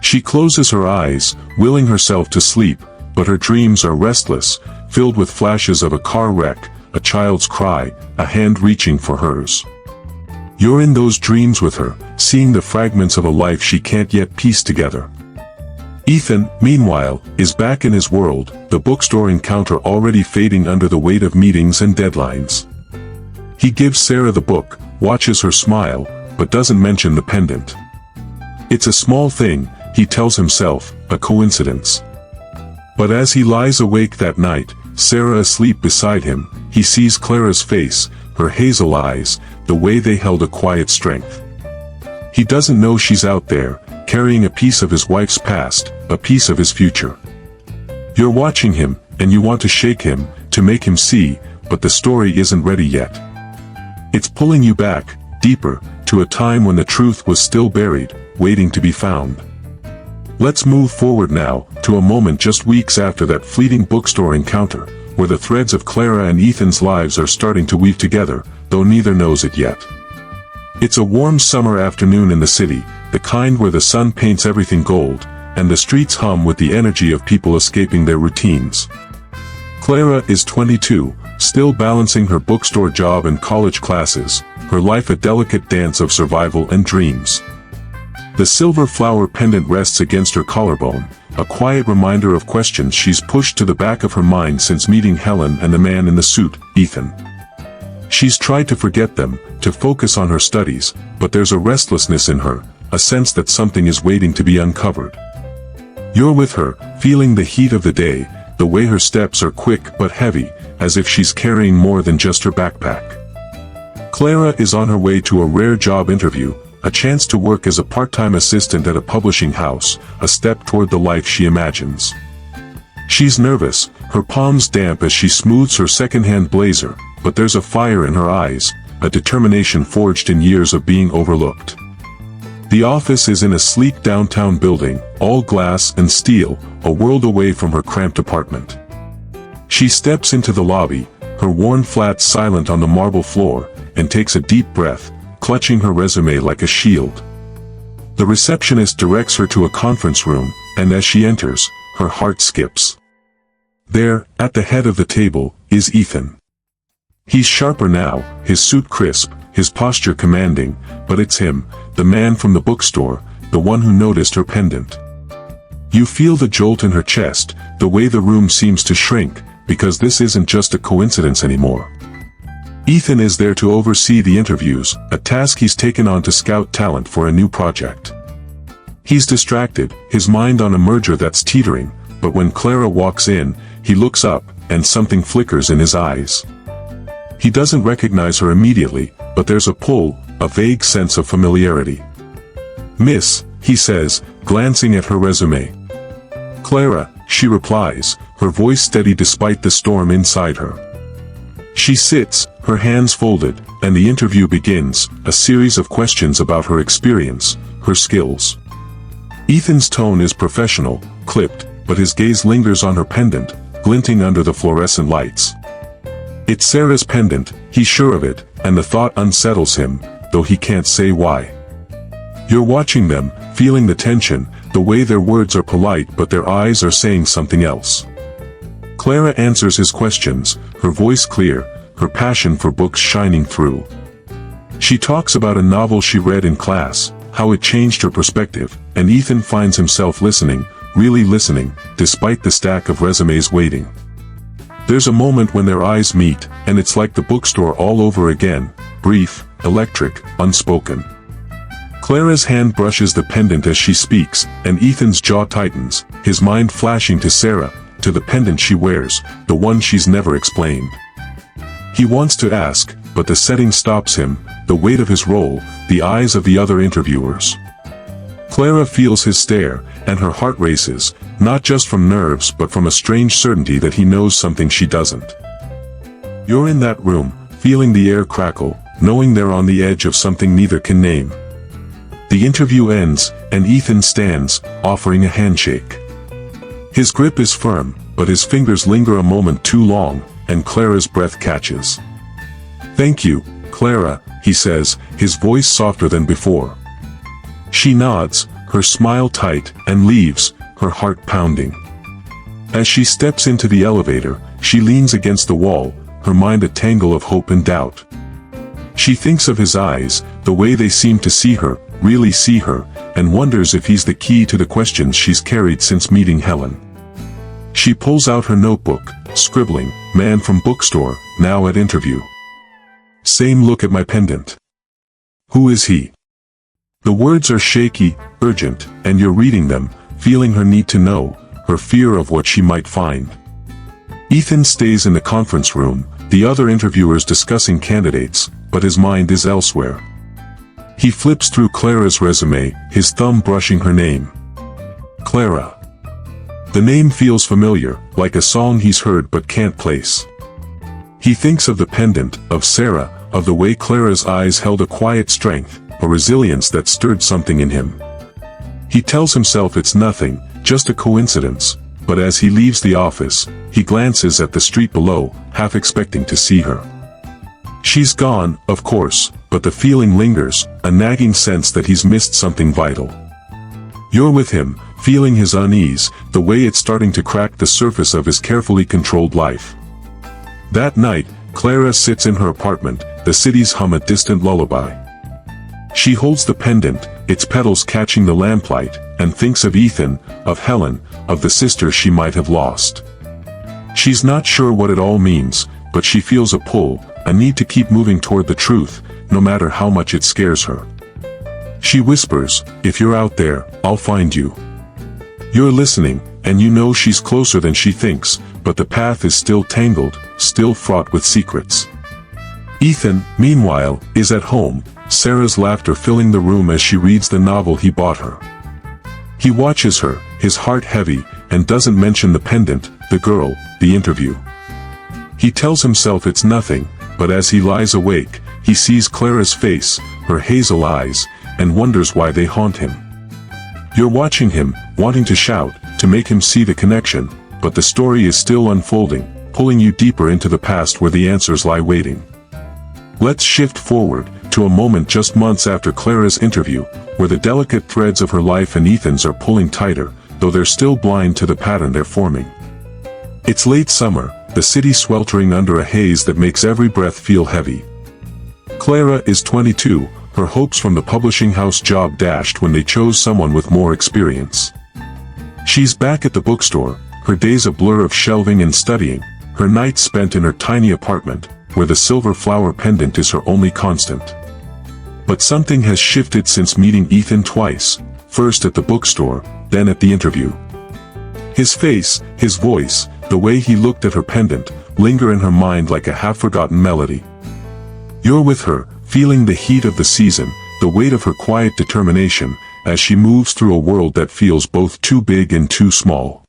She closes her eyes, willing herself to sleep, but her dreams are restless, filled with flashes of a car wreck, a child's cry, a hand reaching for hers. You're in those dreams with her, seeing the fragments of a life she can't yet piece together. Ethan, meanwhile, is back in his world, the bookstore encounter already fading under the weight of meetings and deadlines. He gives Sarah the book, watches her smile, but doesn't mention the pendant. It's a small thing, he tells himself, a coincidence. But as he lies awake that night, Sarah asleep beside him, he sees Clara's face, her hazel eyes, the way they held a quiet strength. He doesn't know she's out there, carrying a piece of his wife's past, a piece of his future. You're watching him, and you want to shake him, to make him see, but the story isn't ready yet. It's pulling you back, deeper, to a time when the truth was still buried, waiting to be found. Let's move forward now, to a moment just weeks after that fleeting bookstore encounter, where the threads of Clara and Ethan's lives are starting to weave together, though neither knows it yet. It's a warm summer afternoon in the city, the kind where the sun paints everything gold, and the streets hum with the energy of people escaping their routines. Clara is 22, still balancing her bookstore job and college classes, her life a delicate dance of survival and dreams. The silver flower pendant rests against her collarbone, a quiet reminder of questions she's pushed to the back of her mind since meeting Helen and the man in the suit, Ethan. She's tried to forget them, to focus on her studies, but there's a restlessness in her, a sense that something is waiting to be uncovered. You're with her, feeling the heat of the day, the way her steps are quick but heavy, as if she's carrying more than just her backpack. Clara is on her way to a rare job interview, a chance to work as a part-time assistant at a publishing house, a step toward the life she imagines. She's nervous, her palms damp as she smooths her second-hand blazer, but there's a fire in her eyes, a determination forged in years of being overlooked. The office is in a sleek downtown building, all glass and steel, a world away from her cramped apartment. She steps into the lobby, her worn flats silent on the marble floor, and takes a deep breath, clutching her resume like a shield. The receptionist directs her to a conference room, and as she enters, her heart skips. There, at the head of the table, is Ethan. He's sharper now, his suit crisp, his posture commanding, but it's him, the man from the bookstore, the one who noticed her pendant. You feel the jolt in her chest, the way the room seems to shrink, because this isn't just a coincidence anymore. Ethan is there to oversee the interviews, a task he's taken on to scout talent for a new project. He's distracted, his mind on a merger that's teetering, but when Clara walks in, he looks up, and something flickers in his eyes. He doesn't recognize her immediately, but there's a pull, a vague sense of familiarity. "Miss," he says, glancing at her resume. "Clara," she replies, her voice steady despite the storm inside her. She sits, her hands folded, and the interview begins, a series of questions about her experience, her skills. Ethan's tone is professional, clipped, but his gaze lingers on her pendant, glinting under the fluorescent lights. It's Sarah's pendant, he's sure of it, and the thought unsettles him, though he can't say why. You're watching them, feeling the tension, the way their words are polite but their eyes are saying something else. Clara answers his questions, her voice clear, her passion for books shining through. She talks about a novel she read in class, how it changed her perspective, and Ethan finds himself listening, really listening, despite the stack of resumes waiting. There's a moment when their eyes meet, and it's like the bookstore all over again, brief, electric, unspoken. Clara's hand brushes the pendant as she speaks, and Ethan's jaw tightens, his mind flashing to Sarah, to the pendant she wears, the one she's never explained. He wants to ask, but the setting stops him, the weight of his role, the eyes of the other interviewers. Clara feels his stare, and her heart races, not just from nerves but from a strange certainty that he knows something she doesn't. You're in that room, feeling the air crackle, knowing they're on the edge of something neither can name. The interview ends, and Ethan stands, offering a handshake. His grip is firm, but his fingers linger a moment too long, and Clara's breath catches. "Thank you, Clara," he says, his voice softer than before. She nods, her smile tight, and leaves, her heart pounding. As she steps into the elevator, she leans against the wall, her mind a tangle of hope and doubt. She thinks of his eyes, the way they seem to see her, really see her, and wonders if he's the key to the questions she's carried since meeting Helen. She pulls out her notebook, scribbling, "Man from bookstore, now at interview. Same look at my pendant. Who is he?" The words are shaky, urgent, and you're reading them, feeling her need to know, her fear of what she might find. Ethan stays in the conference room, the other interviewers discussing candidates, but his mind is elsewhere. He flips through Clara's resume, his thumb brushing her name. Clara. The name feels familiar, like a song he's heard but can't place. He thinks of the pendant, of Sarah, of the way Clara's eyes held a quiet strength, a resilience that stirred something in him. He tells himself it's nothing, just a coincidence, but as he leaves the office, he glances at the street below, half expecting to see her. She's gone, of course, but the feeling lingers, a nagging sense that he's missed something vital. You're with him, feeling his unease, the way it's starting to crack the surface of his carefully controlled life. That night, Clara sits in her apartment, the city's hum a distant lullaby. She holds the pendant, its petals catching the lamplight, and thinks of Ethan, of Helen, of the sister she might have lost. She's not sure what it all means, but she feels a pull, a need to keep moving toward the truth, no matter how much it scares her. She whispers, "If you're out there, I'll find you." You're listening, and you know she's closer than she thinks, but the path is still tangled, still fraught with secrets. Ethan, meanwhile, is at home, Sarah's laughter filling the room as she reads the novel he bought her. He watches her, his heart heavy, and doesn't mention the pendant, the girl, the interview. He tells himself it's nothing, but as he lies awake, he sees Clara's face, her hazel eyes, and wonders why they haunt him. You're watching him, wanting to shout, to make him see the connection, but the story is still unfolding, pulling you deeper into the past where the answers lie waiting. Let's shift forward, to a moment just months after Clara's interview, where the delicate threads of her life and Ethan's are pulling tighter, though they're still blind to the pattern they're forming. It's late summer, the city sweltering under a haze that makes every breath feel heavy. Clara is 22, her hopes from the publishing house job dashed when they chose someone with more experience. She's back at the bookstore, her days a blur of shelving and studying, her nights spent in her tiny apartment, where the silver flower pendant is her only constant. But something has shifted since meeting Ethan twice, first at the bookstore, then at the interview. His face, his voice, the way he looked at her pendant, linger in her mind like a half-forgotten melody. You're with her, feeling the heat of the season, the weight of her quiet determination, as she moves through a world that feels both too big and too small.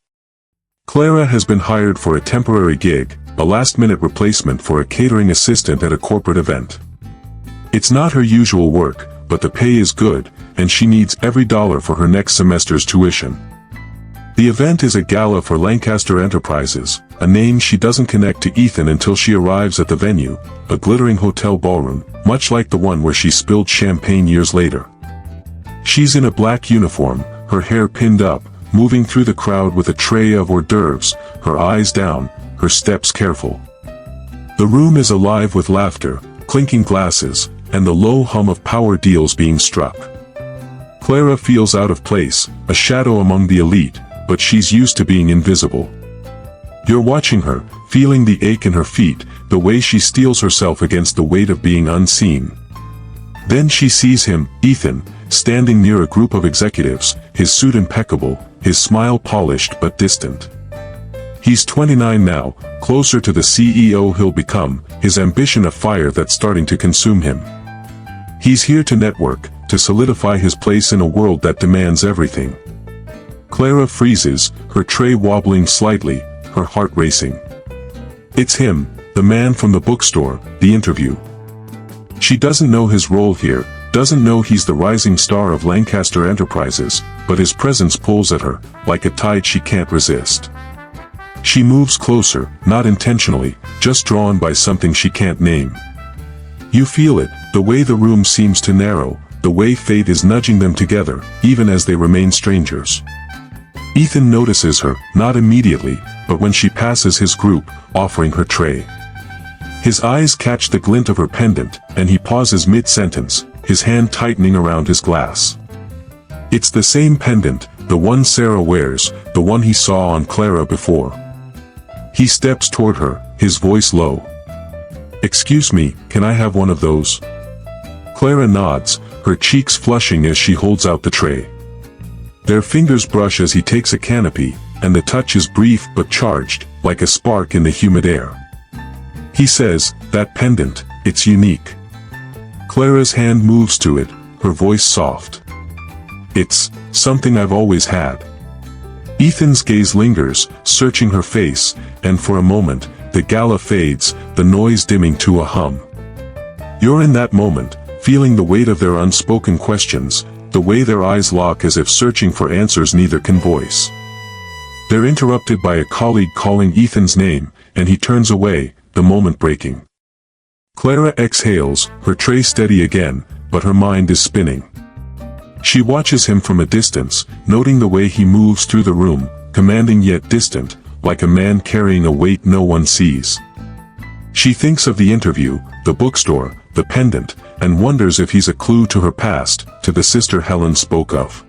Clara has been hired for a temporary gig, a last-minute replacement for a catering assistant at a corporate event. It's not her usual work, but the pay is good, and she needs every dollar for her next semester's tuition. The event is a gala for Lancaster Enterprises, a name she doesn't connect to Ethan until she arrives at the venue, a glittering hotel ballroom, much like the one where she spilled champagne years later. She's in a black uniform, her hair pinned up, moving through the crowd with a tray of hors d'oeuvres, her eyes down, her steps careful. The room is alive with laughter, clinking glasses, and the low hum of power deals being struck. Clara feels out of place, a shadow among the elite, but she's used to being invisible. You're watching her, feeling the ache in her feet, the way she steels herself against the weight of being unseen. Then she sees him, Ethan, standing near a group of executives, his suit impeccable, his smile polished but distant. He's 29 now, closer to the CEO he'll become, his ambition a fire that's starting to consume him. He's here to network, to solidify his place in a world that demands everything. Clara freezes, her tray wobbling slightly, her heart racing. It's him, the man from the bookstore, the interview. She doesn't know his role here, doesn't know he's the rising star of Lancaster Enterprises, but his presence pulls at her, like a tide she can't resist. She moves closer, not intentionally, just drawn by something she can't name. You feel it, the way the room seems to narrow, the way fate is nudging them together, even as they remain strangers. Ethan notices her, not immediately, but when she passes his group, offering her tray. His eyes catch the glint of her pendant, and he pauses mid-sentence, his hand tightening around his glass. It's the same pendant, the one Sarah wears, the one he saw on Clara before. He steps toward her, his voice low. "Excuse me, can I have one of those?" Clara nods, her cheeks flushing as she holds out the tray. Their fingers brush as he takes a canopy, and the touch is brief but charged, like a spark in the humid air. He says, "That pendant, it's unique." Clara's hand moves to it, her voice soft. "It's something I've always had." Ethan's gaze lingers, searching her face, and for a moment, the gala fades, the noise dimming to a hum. You're in that moment, feeling the weight of their unspoken questions, the way their eyes lock as if searching for answers neither can voice. They're interrupted by a colleague calling Ethan's name, and he turns away, the moment breaking. Clara exhales, her tray steady again, but her mind is spinning. She watches him from a distance, noting the way he moves through the room, commanding yet distant, like a man carrying a weight no one sees. She thinks of the interview, the bookstore, the pendant, and wonders if he's a clue to her past, to the sister Helen spoke of.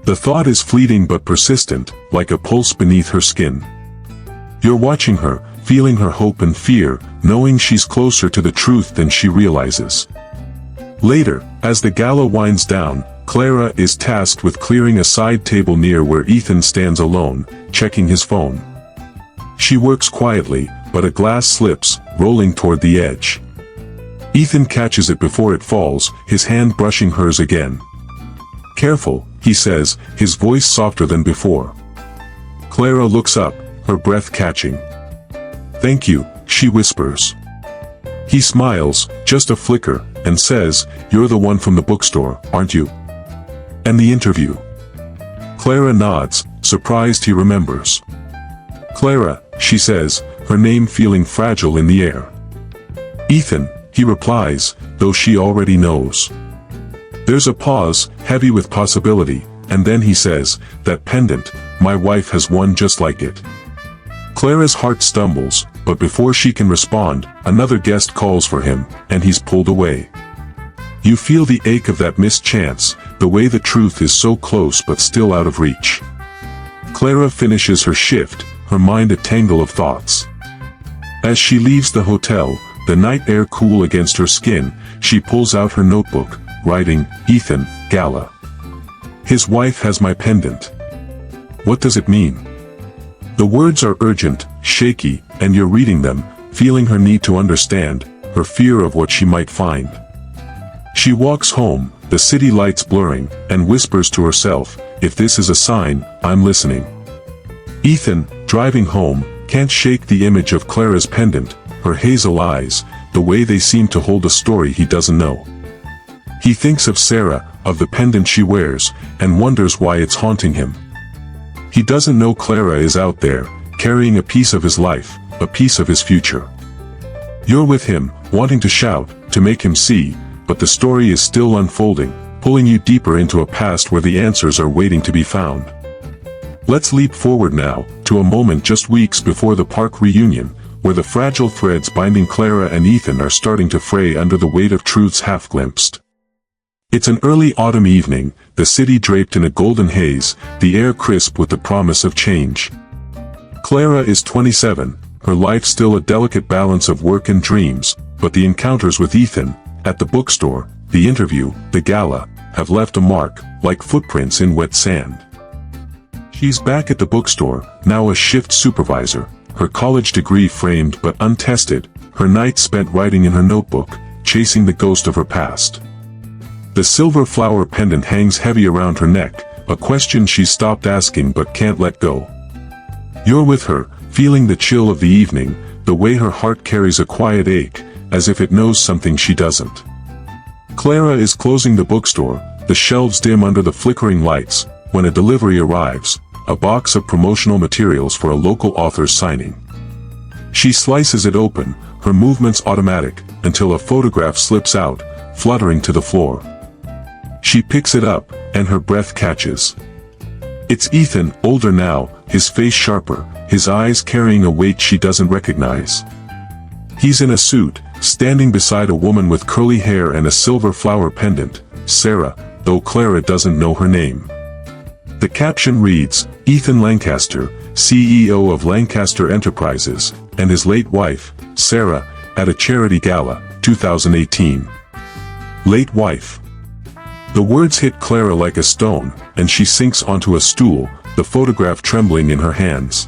The thought is fleeting but persistent, like a pulse beneath her skin. You're watching her, feeling her hope and fear, knowing she's closer to the truth than she realizes. Later, as the gala winds down, Clara is tasked with clearing a side table near where Ethan stands alone, checking his phone. She works quietly, but a glass slips, rolling toward the edge. Ethan catches it before it falls, his hand brushing hers again. "Careful," he says, his voice softer than before. Clara looks up, her breath catching. "Thank you," she whispers. He smiles, just a flicker, and says, "You're the one from the bookstore, aren't you? And the interview?" Clara nods, surprised he remembers. "Clara," she says, her name feeling fragile in the air. "Ethan," he replies, though she already knows. There's a pause, heavy with possibility, and then he says, "That pendant, my wife has one just like it." Clara's heart stumbles, but before she can respond, another guest calls for him, and he's pulled away. You feel the ache of that missed chance, the way the truth is so close but still out of reach. Clara finishes her shift, her mind a tangle of thoughts. As she leaves the hotel, the night air cool against her skin, she pulls out her notebook, writing, "Ethan, Gala. His wife has my pendant. What does it mean?" The words are urgent, shaky, and you're reading them, feeling her need to understand, her fear of what she might find. She walks home, the city lights blurring, and whispers to herself, "If this is a sign, I'm listening." Ethan, driving home, can't shake the image of Clara's pendant, her hazel eyes, the way they seem to hold a story he doesn't know. He thinks of Sarah, of the pendant she wears, and wonders why it's haunting him. He doesn't know Clara is out there, carrying a piece of his life, a piece of his future. You're with him, wanting to shout, to make him see, but the story is still unfolding, pulling you deeper into a past where the answers are waiting to be found. Let's leap forward now, to a moment just weeks before the park reunion, where the fragile threads binding Clara and Ethan are starting to fray under the weight of truths half-glimpsed. It's an early autumn evening, the city draped in a golden haze, the air crisp with the promise of change. Clara is 27, her life still a delicate balance of work and dreams, but the encounters with Ethan, at the bookstore, the interview, the gala, have left a mark, like footprints in wet sand. She's back at the bookstore, now a shift supervisor, her college degree framed but untested, her nights spent writing in her notebook, chasing the ghost of her past. The silver flower pendant hangs heavy around her neck, a question she's stopped asking but can't let go. You're with her, feeling the chill of the evening, the way her heart carries a quiet ache, as if it knows something she doesn't. Clara is closing the bookstore, the shelves dim under the flickering lights, when a delivery arrives, a box of promotional materials for a local author's signing. She slices it open, her movements automatic, until a photograph slips out, fluttering to the floor. She picks it up, and her breath catches. It's Ethan, older now, his face sharper, his eyes carrying a weight she doesn't recognize. He's in a suit, standing beside a woman with curly hair and a silver flower pendant, Sarah, though Clara doesn't know her name. The caption reads, "Ethan Lancaster, CEO of Lancaster Enterprises, and his late wife, Sarah, at a charity gala, 2018. Late wife. The words hit Clara like a stone, and she sinks onto a stool, the photograph trembling in her hands.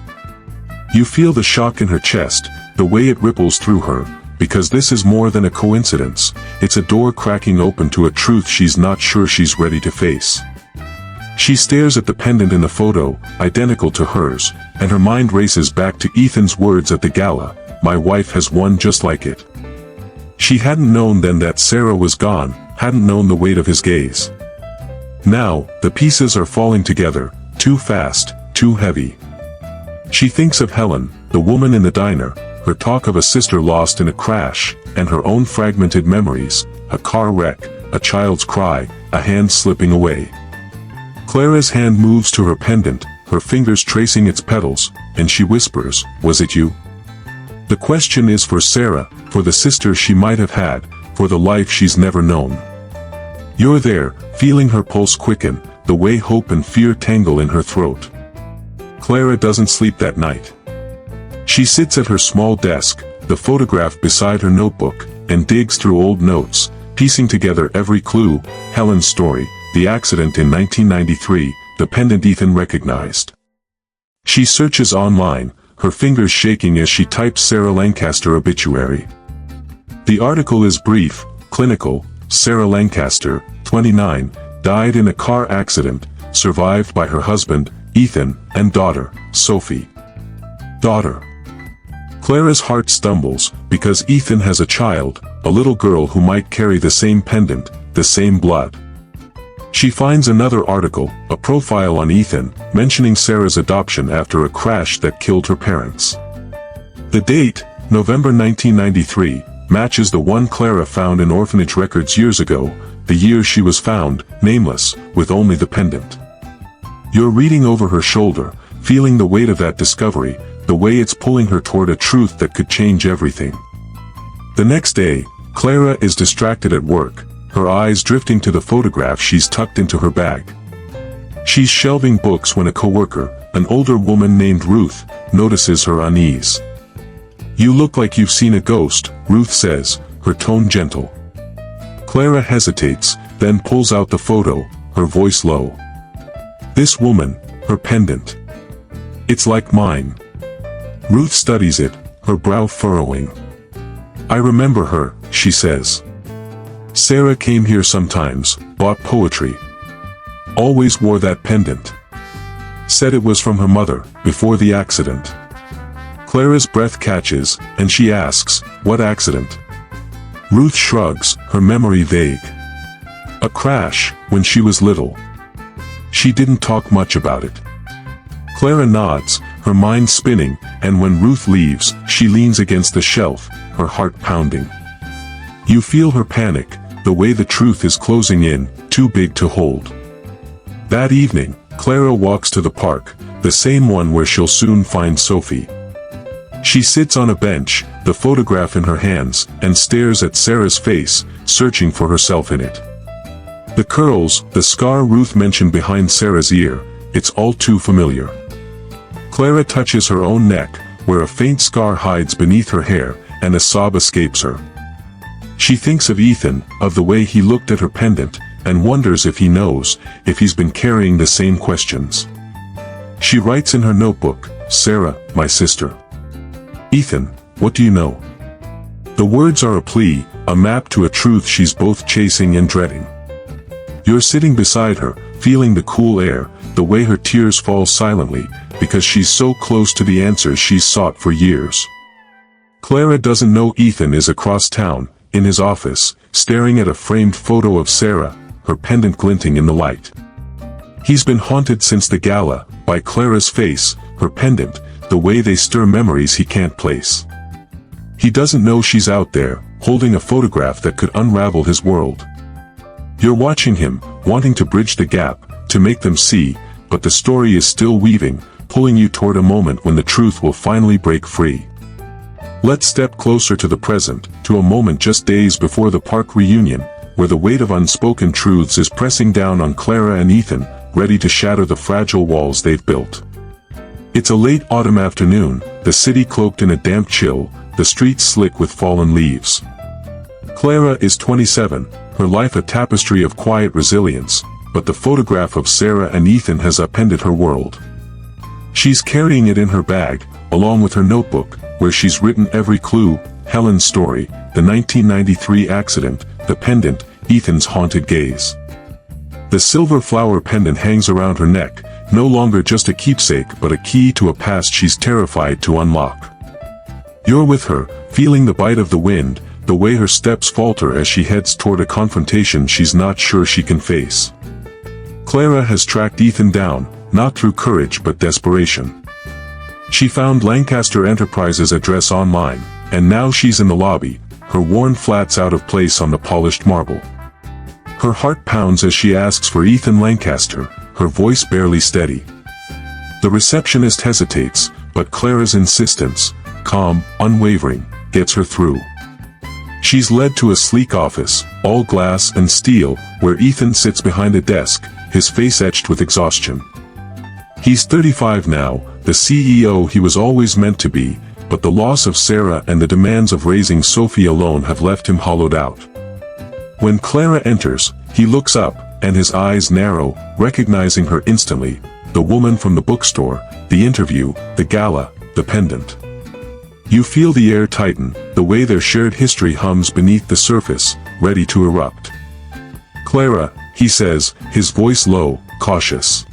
You feel the shock in her chest, the way it ripples through her, because this is more than a coincidence, it's a door cracking open to a truth she's not sure she's ready to face. She stares at the pendant in the photo, identical to hers, and her mind races back to Ethan's words at the gala, "My wife has one just like it." She hadn't known then that Sarah was gone, hadn't known the weight of his gaze. Now, the pieces are falling together, too fast, too heavy. She thinks of Helen, the woman in the diner, her talk of a sister lost in a crash, and her own fragmented memories, a car wreck, a child's cry, a hand slipping away. Clara's hand moves to her pendant, her fingers tracing its petals, and she whispers, "Was it you?" The question is for Sarah, for the sister she might have had, for the life she's never known. You're there, feeling her pulse quicken, the way hope and fear tangle in her throat. Clara doesn't sleep that night. She sits at her small desk, the photograph beside her notebook, and digs through old notes, piecing together every clue, Helen's story, the accident in 1993, the pendant Ethan recognized. She searches online, her fingers shaking as she types Sarah Lancaster obituary. The article is brief, clinical. Sarah Lancaster, 29, died in a car accident, survived by her husband, Ethan, and daughter, Sophie. Daughter. Clara's heart stumbles, because Ethan has a child, a little girl who might carry the same pendant, the same blood. She finds another article, a profile on Ethan, mentioning Sarah's adoption after a crash that killed her parents. The date, November 1993, matches the one Clara found in orphanage records years ago, the year she was found, nameless, with only the pendant. You're reading over her shoulder, feeling the weight of that discovery, the way it's pulling her toward a truth that could change everything. The next day, Clara is distracted at work, her eyes drifting to the photograph she's tucked into her bag. She's shelving books when a coworker, an older woman named Ruth, notices her unease. "You look like you've seen a ghost," Ruth says, her tone gentle. Clara hesitates, then pulls out the photo, her voice low. "This woman, her pendant. It's like mine." Ruth studies it, her brow furrowing. "I remember her," she says. "Sarah came here sometimes, bought poetry. Always wore that pendant. Said it was from her mother, before the accident." Clara's breath catches, and she asks, "What accident?" Ruth shrugs, her memory vague. "A crash, when she was little. She didn't talk much about it." Clara nods, her mind spinning, and when Ruth leaves, she leans against the shelf, her heart pounding. You feel her panic, the way the truth is closing in, too big to hold. That evening, Clara walks to the park, the same one where she'll soon find Sophie. She sits on a bench, the photograph in her hands, and stares at Sarah's face, searching for herself in it. The curls, the scar Ruth mentioned behind Sarah's ear, it's all too familiar. Clara touches her own neck, where a faint scar hides beneath her hair, and a sob escapes her. She thinks of Ethan, of the way he looked at her pendant, and wonders if he knows, if he's been carrying the same questions. She writes in her notebook, "Sarah, my sister. Ethan, what do you know?" The words are a plea, a map to a truth she's both chasing and dreading. You're sitting beside her, feeling the cool air, the way her tears fall silently, because she's so close to the answers she's sought for years. Clara doesn't know Ethan is across town, in his office, staring at a framed photo of Sarah, her pendant glinting in the light. He's been haunted since the gala, by Clara's face, her pendant, the way they stir memories he can't place. He doesn't know she's out there, holding a photograph that could unravel his world. You're watching him, wanting to bridge the gap, to make them see, but the story is still weaving, pulling you toward a moment when the truth will finally break free. Let's step closer to the present, to a moment just days before the park reunion, where the weight of unspoken truths is pressing down on Clara and Ethan, ready to shatter the fragile walls they've built. It's a late autumn afternoon, the city cloaked in a damp chill, the streets slick with fallen leaves. Clara is 27, her life a tapestry of quiet resilience, but the photograph of Sarah and Ethan has upended her world. She's carrying it in her bag, along with her notebook, where she's written every clue: Helen's story, the 1993 accident, the pendant, Ethan's haunted gaze. The silver flower pendant hangs around her neck, no longer just a keepsake but a key to a past she's terrified to unlock. You're with her, feeling the bite of the wind, the way her steps falter as she heads toward a confrontation she's not sure she can face. Clara has tracked Ethan down, not through courage but desperation. She found Lancaster Enterprises' address online, and now she's in the lobby, her worn flats out of place on the polished marble. Her heart pounds as she asks for Ethan Lancaster, her voice barely steady. The receptionist hesitates, but Clara's insistence, calm, unwavering, gets her through. She's led to a sleek office, all glass and steel, where Ethan sits behind a desk, his face etched with exhaustion. He's 35 now, the CEO he was always meant to be, but the loss of Sarah and the demands of raising Sophie alone have left him hollowed out. When Clara enters, he looks up, and his eyes narrow, recognizing her instantly: the woman from the bookstore, the interview, the gala, the pendant. You feel the air tighten, the way their shared history hums beneath the surface, ready to erupt. "Clara," he says, his voice low, cautious.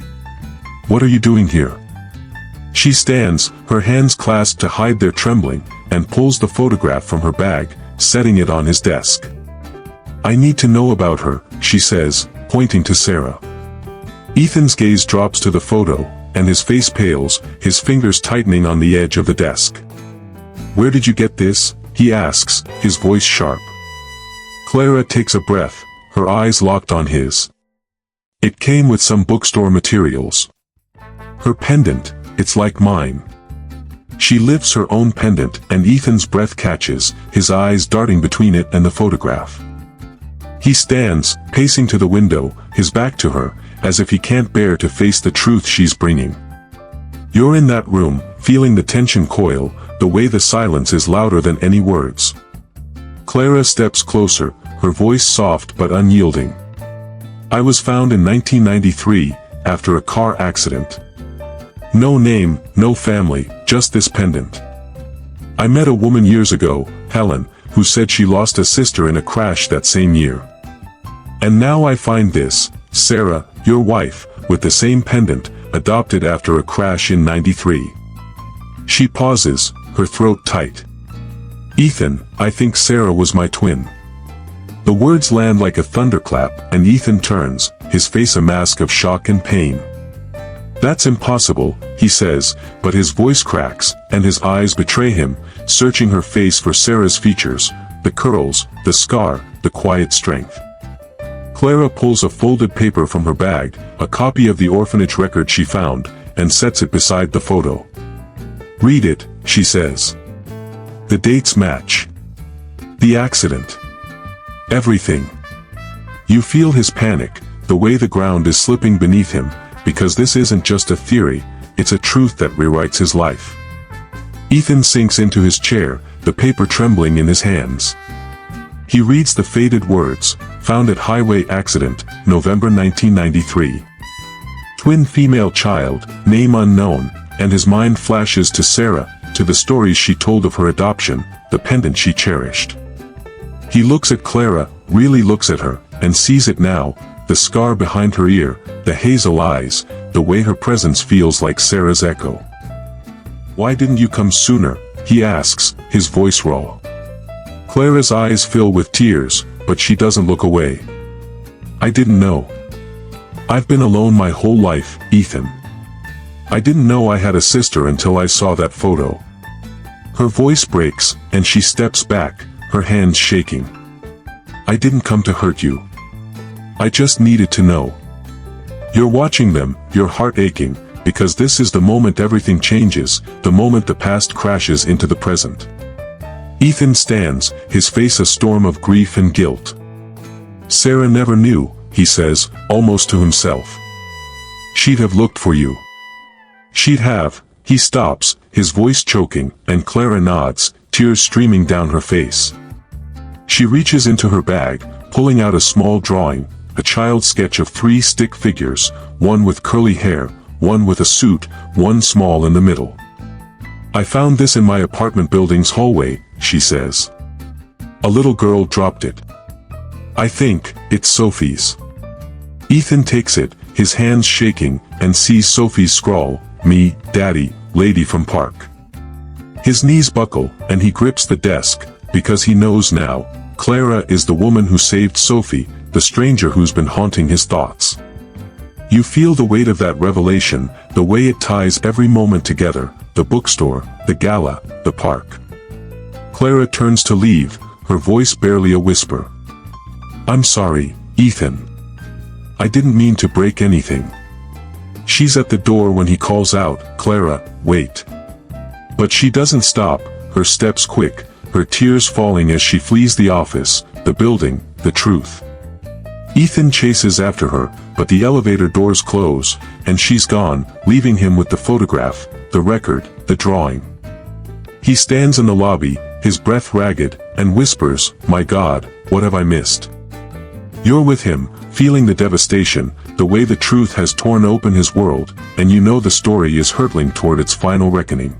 "What are you doing here?" She stands, her hands clasped to hide their trembling, and pulls the photograph from her bag, setting it on his desk. "I need to know about her," she says, pointing to Sarah. Ethan's gaze drops to the photo, and his face pales, his fingers tightening on the edge of the desk. "Where did you get this?" he asks, his voice sharp. Clara takes a breath, her eyes locked on his. "It came with some bookstore materials. Her pendant, it's like mine." She lifts her own pendant, and Ethan's breath catches, his eyes darting between it and the photograph. He stands, pacing to the window, his back to her, as if he can't bear to face the truth she's bringing. You're in that room, feeling the tension coil, the way the silence is louder than any words. Clara steps closer, her voice soft but unyielding. "I was found in 1993, after a car accident. No name, no family, just this pendant. I met a woman years ago, Helen, who said she lost a sister in a crash that same year. And now I find this, Sarah, your wife, with the same pendant, adopted after a crash in '93. She pauses, her throat tight. "Ethan, I think Sarah was my twin." The words land like a thunderclap, and Ethan turns, his face a mask of shock and pain. "That's impossible," he says, but his voice cracks, and his eyes betray him, searching her face for Sarah's features, the curls, the scar, the quiet strength. Clara pulls a folded paper from her bag, a copy of the orphanage record she found, and sets it beside the photo. "Read it," she says. "The dates match. The accident. Everything." You feel his panic, the way the ground is slipping beneath him, because this isn't just a theory, it's a truth that rewrites his life. Ethan sinks into his chair, the paper trembling in his hands. He reads the faded words: "Found at highway accident, November 1993. Twin female child, name unknown," and his mind flashes to Sarah, to the stories she told of her adoption, the pendant she cherished. He looks at Clara, really looks at her, and sees it now, the scar behind her ear, the hazel eyes, the way her presence feels like Sarah's echo. "Why didn't you come sooner?" he asks, his voice raw. Clara's eyes fill with tears, but she doesn't look away. "I didn't know. I've been alone my whole life, Ethan. I didn't know I had a sister until I saw that photo." Her voice breaks, and she steps back, her hands shaking. "I didn't come to hurt you. I just needed to know. You're watching them, your heart aching, because this is the moment everything changes, the moment the past crashes into the present." Ethan stands, his face a storm of grief and guilt. "Sarah never knew," he says, almost to himself. "She'd have looked for you. She'd have." He stops, his voice choking, and Clara nods, tears streaming down her face. She reaches into her bag, pulling out a small drawing, a child's sketch of 3 stick figures, one with curly hair, one with a suit, one small in the middle. "I found this in my apartment building's hallway," she says. "A little girl dropped it. I think it's Sophie's." Ethan takes it, his hands shaking, and sees Sophie's scrawl, "Me, Daddy, Lady from Park." His knees buckle, and he grips the desk, because he knows now, Clara is the woman who saved Sophie, the stranger who's been haunting his thoughts. You feel the weight of that revelation, the way it ties every moment together, the bookstore, the gala, the park. Clara turns to leave, her voice barely a whisper. "I'm sorry, Ethan. I didn't mean to break anything." She's at the door when he calls out, "Clara, wait." But she doesn't stop, her steps quick, her tears falling as she flees the office, the building, the truth. Ethan chases after her, but the elevator doors close, and she's gone, leaving him with the photograph, the record, the drawing. He stands in the lobby, his breath ragged, and whispers, "My God, what have I missed?" You're with him, feeling the devastation, the way the truth has torn open his world, and you know the story is hurtling toward its final reckoning.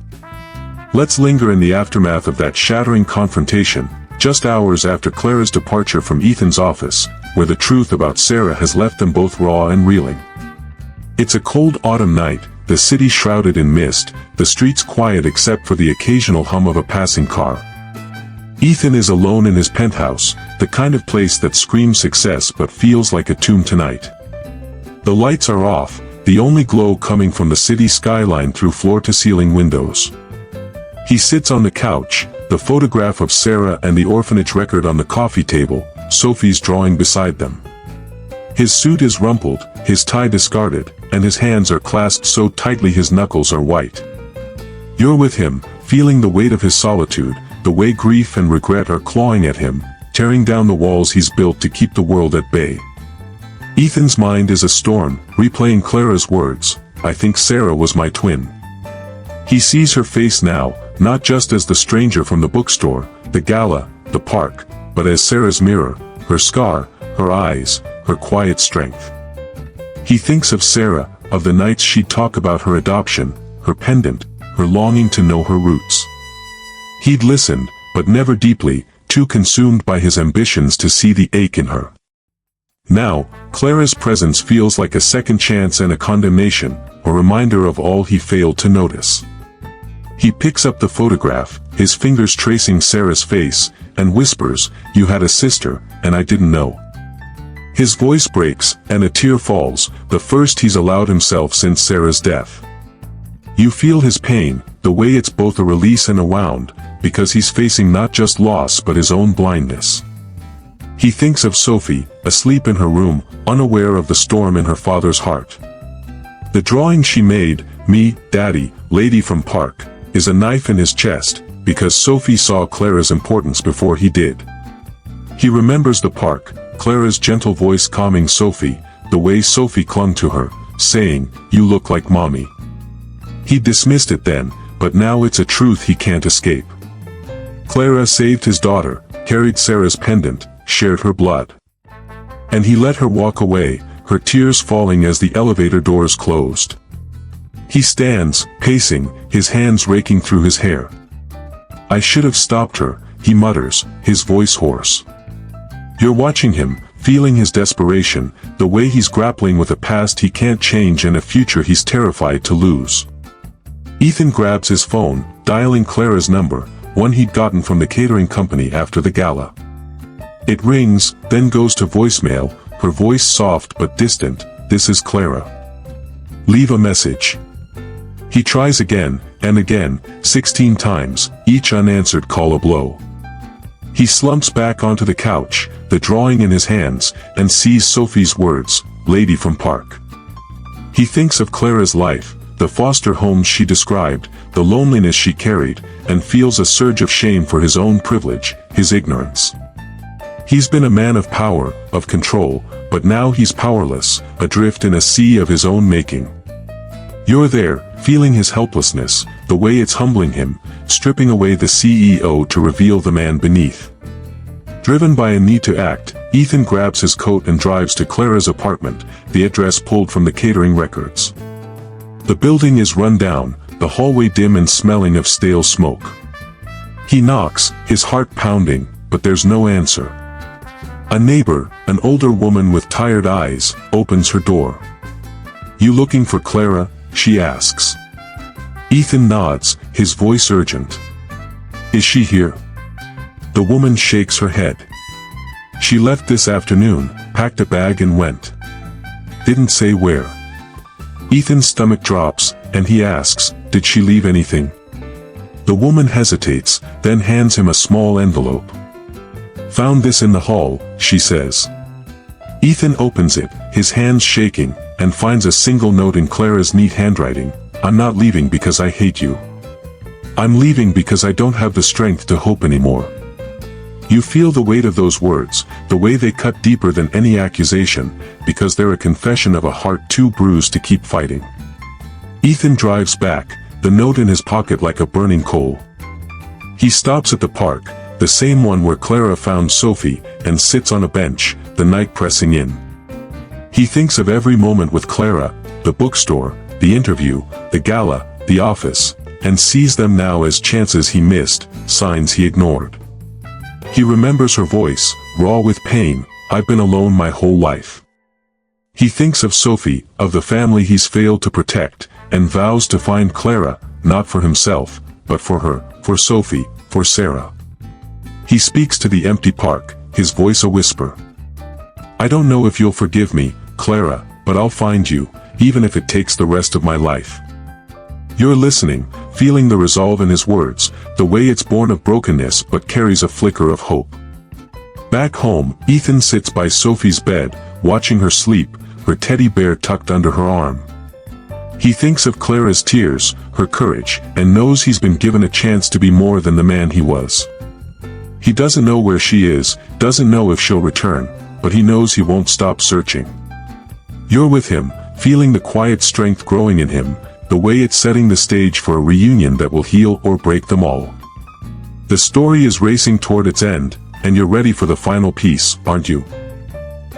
Let's linger in the aftermath of that shattering confrontation, just hours after Clara's departure from Ethan's office, where the truth about Sarah has left them both raw and reeling. It's a cold autumn night, the city shrouded in mist, the streets quiet except for the occasional hum of a passing car. Ethan is alone in his penthouse, the kind of place that screams success but feels like a tomb tonight. The lights are off, the only glow coming from the city skyline through floor-to-ceiling windows. He sits on the couch, the photograph of Sarah and the orphanage record on the coffee table, Sophie's drawing beside them. His suit is rumpled, his tie discarded, and his hands are clasped so tightly his knuckles are white. You're with him, feeling the weight of his solitude, the way grief and regret are clawing at him, tearing down the walls he's built to keep the world at bay. Ethan's mind is a storm, replaying Clara's words, "I think Sarah was my twin." He sees her face now, not just as the stranger from the bookstore, the gala, the park, but as Sarah's mirror, her scar, her eyes, her quiet strength. He thinks of Sarah, of the nights she'd talk about her adoption, her pendant, her longing to know her roots. He'd listened, but never deeply, too consumed by his ambitions to see the ache in her. Now, Clara's presence feels like a second chance and a condemnation, a reminder of all he failed to notice. He picks up the photograph, his fingers tracing Sarah's face, and whispers, "You had a sister, and I didn't know." His voice breaks, and a tear falls, the first he's allowed himself since Sarah's death. You feel his pain, the way it's both a release and a wound, because he's facing not just loss but his own blindness. He thinks of Sophie, asleep in her room, unaware of the storm in her father's heart. The drawing she made, "Me, Daddy, Lady from Park," is a knife in his chest, because Sophie saw Clara's importance before he did. He remembers the park, Clara's gentle voice calming Sophie, the way Sophie clung to her, saying, "You look like Mommy." He dismissed it then, but now it's a truth he can't escape. Clara saved his daughter, carried Sarah's pendant, shared her blood. And he let her walk away, her tears falling as the elevator doors closed. He stands, pacing, his hands raking through his hair. "I should have stopped her," he mutters, his voice hoarse. You're watching him, feeling his desperation, the way he's grappling with a past he can't change and a future he's terrified to lose. Ethan grabs his phone, dialing Clara's number, one he'd gotten from the catering company after the gala. It rings, then goes to voicemail, her voice soft but distant, "This is Clara. Leave a message." He tries again, and again, 16 times, each unanswered call a blow. He slumps back onto the couch, the drawing in his hands, and sees Sophie's words, "Lady from Park." He thinks of Clara's life, the foster homes she described, the loneliness she carried, and feels a surge of shame for his own privilege, his ignorance. He's been a man of power, of control, but now he's powerless, adrift in a sea of his own making. You're there, feeling his helplessness, the way it's humbling him, stripping away the CEO to reveal the man beneath. Driven by a need to act, Ethan grabs his coat and drives to Clara's apartment, the address pulled from the catering records. The building is run down, the hallway dim and smelling of stale smoke. He knocks, his heart pounding, but there's no answer. A neighbor, an older woman with tired eyes, opens her door. "You looking for Clara?" she asks. Ethan nods, his voice urgent. "Is she here?" The woman shakes her head. "She left this afternoon, packed a bag and went. Didn't say where." Ethan's stomach drops, and he asks, "Did she leave anything?" The woman hesitates, then hands him a small envelope. "Found this in the hall," she says. Ethan opens it, his hands shaking, and finds a single note in Clara's neat handwriting. "I'm not leaving because I hate you. I'm leaving because I don't have the strength to hope anymore." You feel the weight of those words, the way they cut deeper than any accusation, because they're a confession of a heart too bruised to keep fighting. Ethan drives back, the note in his pocket like a burning coal. He stops at the park, the same one where Clara found Sophie, and sits on a bench, the night pressing in. He thinks of every moment with Clara, the bookstore, the interview, the gala, the office, and sees them now as chances he missed, signs he ignored. He remembers her voice, raw with pain. "I've been alone my whole life." He thinks of Sophie, of the family he's failed to protect, and vows to find Clara, not for himself, but for her, for Sophie, for Sarah. He speaks to the empty park, his voice a whisper. "I don't know if you'll forgive me, Clara, but I'll find you, even if it takes the rest of my life." You're listening, feeling the resolve in his words, the way it's born of brokenness but carries a flicker of hope. Back home, Ethan sits by Sophie's bed, watching her sleep, her teddy bear tucked under her arm. He thinks of Clara's tears, her courage, and knows he's been given a chance to be more than the man he was. He doesn't know where she is, doesn't know if she'll return, but he knows he won't stop searching. You're with him, feeling the quiet strength growing in him, the way it's setting the stage for a reunion that will heal or break them all. The story is racing toward its end, and you're ready for the final piece, aren't you?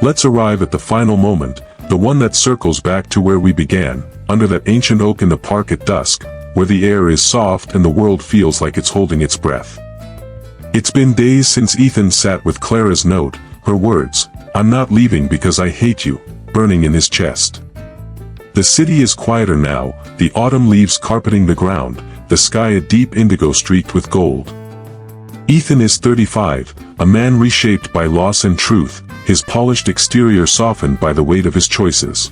Let's arrive at the final moment, the one that circles back to where we began, under that ancient oak in the park at dusk, where the air is soft and the world feels like it's holding its breath. It's been days since Ethan sat with Clara's note, her words, "I'm not leaving because I hate you," burning in his chest. The city is quieter now, the autumn leaves carpeting the ground, the sky a deep indigo streaked with gold. Ethan is 35, a man reshaped by loss and truth, his polished exterior softened by the weight of his choices.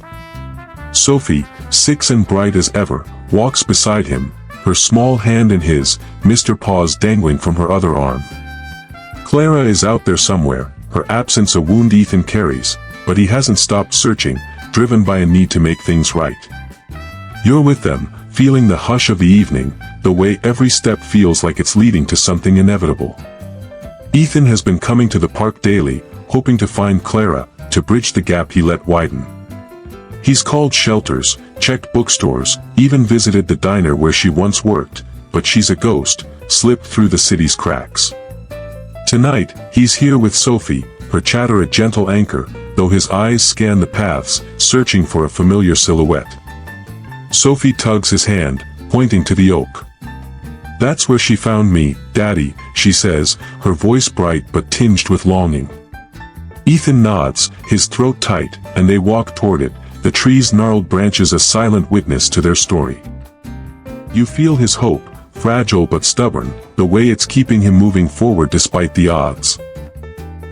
Sophie, 6 and bright as ever, walks beside him, her small hand in his, Mr. Paws dangling from her other arm. Clara is out there somewhere, her absence a wound Ethan carries, but he hasn't stopped searching, driven by a need to make things right. You're with them, feeling the hush of the evening, the way every step feels like it's leading to something inevitable. Ethan has been coming to the park daily, hoping to find Clara, to bridge the gap he let widen. He's called shelters, checked bookstores, even visited the diner where she once worked, but she's a ghost, slipped through the city's cracks. Tonight, he's here with Sophie, her chatter a gentle anchor, though his eyes scan the paths, searching for a familiar silhouette. Sophie tugs his hand, pointing to the oak. "That's where she found me, Daddy," she says, her voice bright but tinged with longing. Ethan nods, his throat tight, and they walk toward it, the tree's gnarled branches a silent witness to their story. You feel his hope, fragile but stubborn, the way it's keeping him moving forward despite the odds.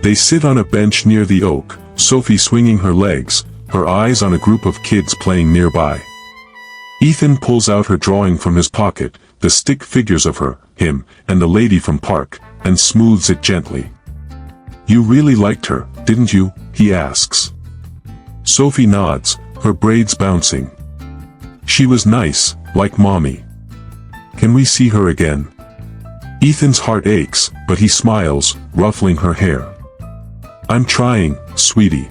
They sit on a bench near the oak, Sophie swinging her legs, her eyes on a group of kids playing nearby. Ethan pulls out her drawing from his pocket, the stick figures of her, him, and the lady from park, and smooths it gently. "You really liked her, didn't you?" he asks. Sophie nods, her braids bouncing. "She was nice, like Mommy. Can we see her again?" Ethan's heart aches, but he smiles, ruffling her hair. "I'm trying, sweetie."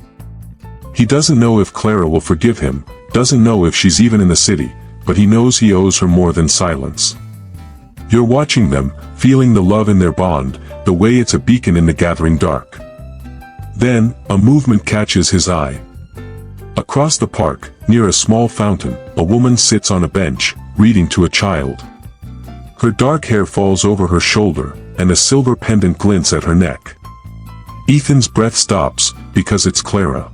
He doesn't know if Clara will forgive him, doesn't know if she's even in the city, but he knows he owes her more than silence. You're watching them, feeling the love in their bond, the way it's a beacon in the gathering dark. Then, a movement catches his eye. Across the park, near a small fountain, a woman sits on a bench, reading to a child. Her dark hair falls over her shoulder, and a silver pendant glints at her neck. Ethan's breath stops, because it's Clara.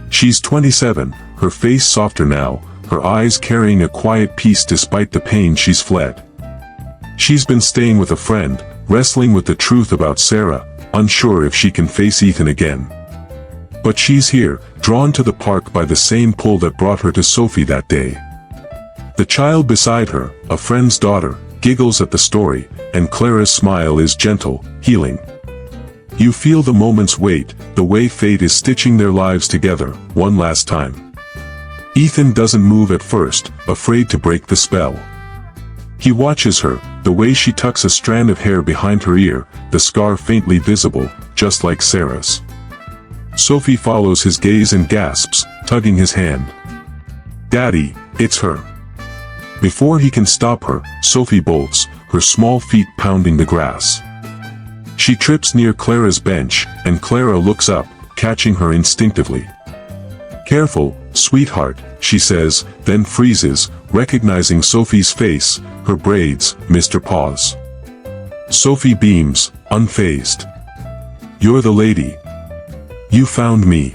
She's 27, her face softer now, her eyes carrying a quiet peace despite the pain she's fled. She's been staying with a friend, wrestling with the truth about Sarah, unsure if she can face Ethan again. But she's here, drawn to the park by the same pull that brought her to Sophie that day. The child beside her, a friend's daughter, giggles at the story, and Clara's smile is gentle, healing. You feel the moment's weight, the way fate is stitching their lives together, one last time. Ethan doesn't move at first, afraid to break the spell. He watches her, the way she tucks a strand of hair behind her ear, the scar faintly visible, just like Sarah's. Sophie follows his gaze and gasps, tugging his hand. "Daddy, it's her." Before he can stop her, Sophie bolts, her small feet pounding the grass. She trips near Clara's bench, and Clara looks up, catching her instinctively. "Careful, sweetheart," she says, then freezes, recognizing Sophie's face, her braids, Mr. Paws. Sophie beams, unfazed. "You're the lady. You found me."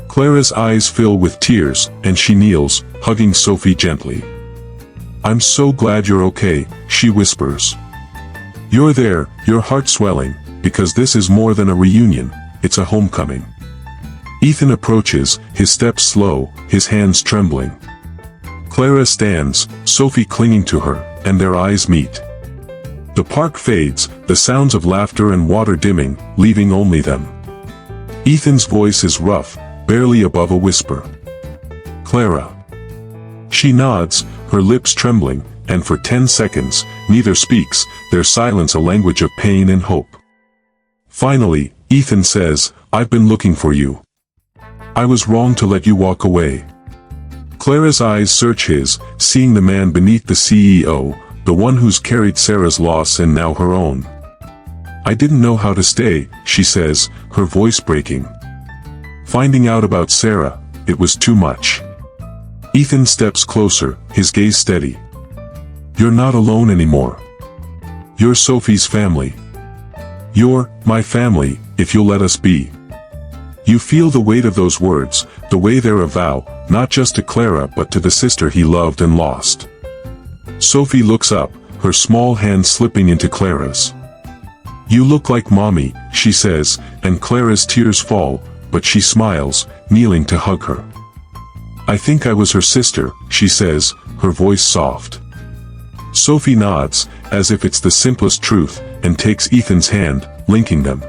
Clara's eyes fill with tears, and she kneels, hugging Sophie gently. "I'm so glad you're okay," she whispers. "You're there, your heart swelling, because this is more than a reunion, it's a homecoming." Ethan approaches, his steps slow, his hands trembling. Clara stands, Sophie clinging to her, and their eyes meet. The park fades, the sounds of laughter and water dimming, leaving only them. Ethan's voice is rough, barely above a whisper. "Clara." She nods, her lips trembling, and for 10 seconds, neither speaks, their silence a language of pain and hope. Finally, Ethan says, "I've been looking for you. I was wrong to let you walk away." Clara's eyes search his, seeing the man beneath the CEO, the one who's carried Sarah's loss and now her own. "I didn't know how to stay," she says, her voice breaking. "Finding out about Sarah, it was too much." Ethan steps closer, his gaze steady. "You're not alone anymore. You're Sophie's family. You're my family, if you'll let us be." You feel the weight of those words, the way they're a vow, not just to Clara but to the sister he loved and lost. Sophie looks up, her small hand slipping into Clara's. "You look like Mommy," she says, and Clara's tears fall, but she smiles, kneeling to hug her. "I think I was her sister," she says, her voice soft. Sophie nods, as if it's the simplest truth, and takes Ethan's hand, linking them.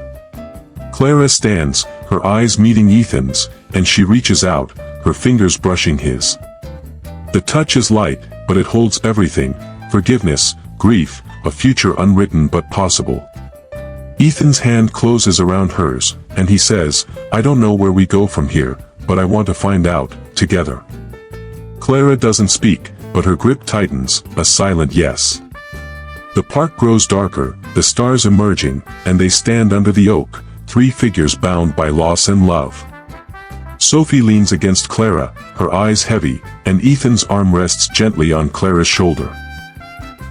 Clara stands, her eyes meeting Ethan's, and she reaches out, her fingers brushing his. The touch is light, but it holds everything: forgiveness, grief, a future unwritten but possible. Ethan's hand closes around hers, and he says, "I don't know where we go from here, but I want to find out, together." Clara doesn't speak, but her grip tightens, a silent yes. The park grows darker, the stars emerging, and they stand under the oak, three figures bound by loss and love. Sophie leans against Clara, her eyes heavy, and Ethan's arm rests gently on Clara's shoulder.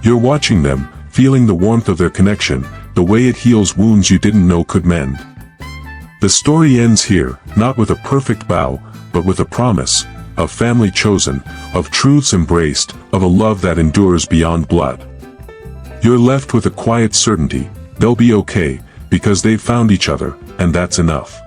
You're watching them, feeling the warmth of their connection, the way it heals wounds you didn't know could mend. The story ends here, not with a perfect bow, but with a promise, of family chosen, of truths embraced, of a love that endures beyond blood. You're left with a quiet certainty: they'll be okay, because they've found each other, and that's enough.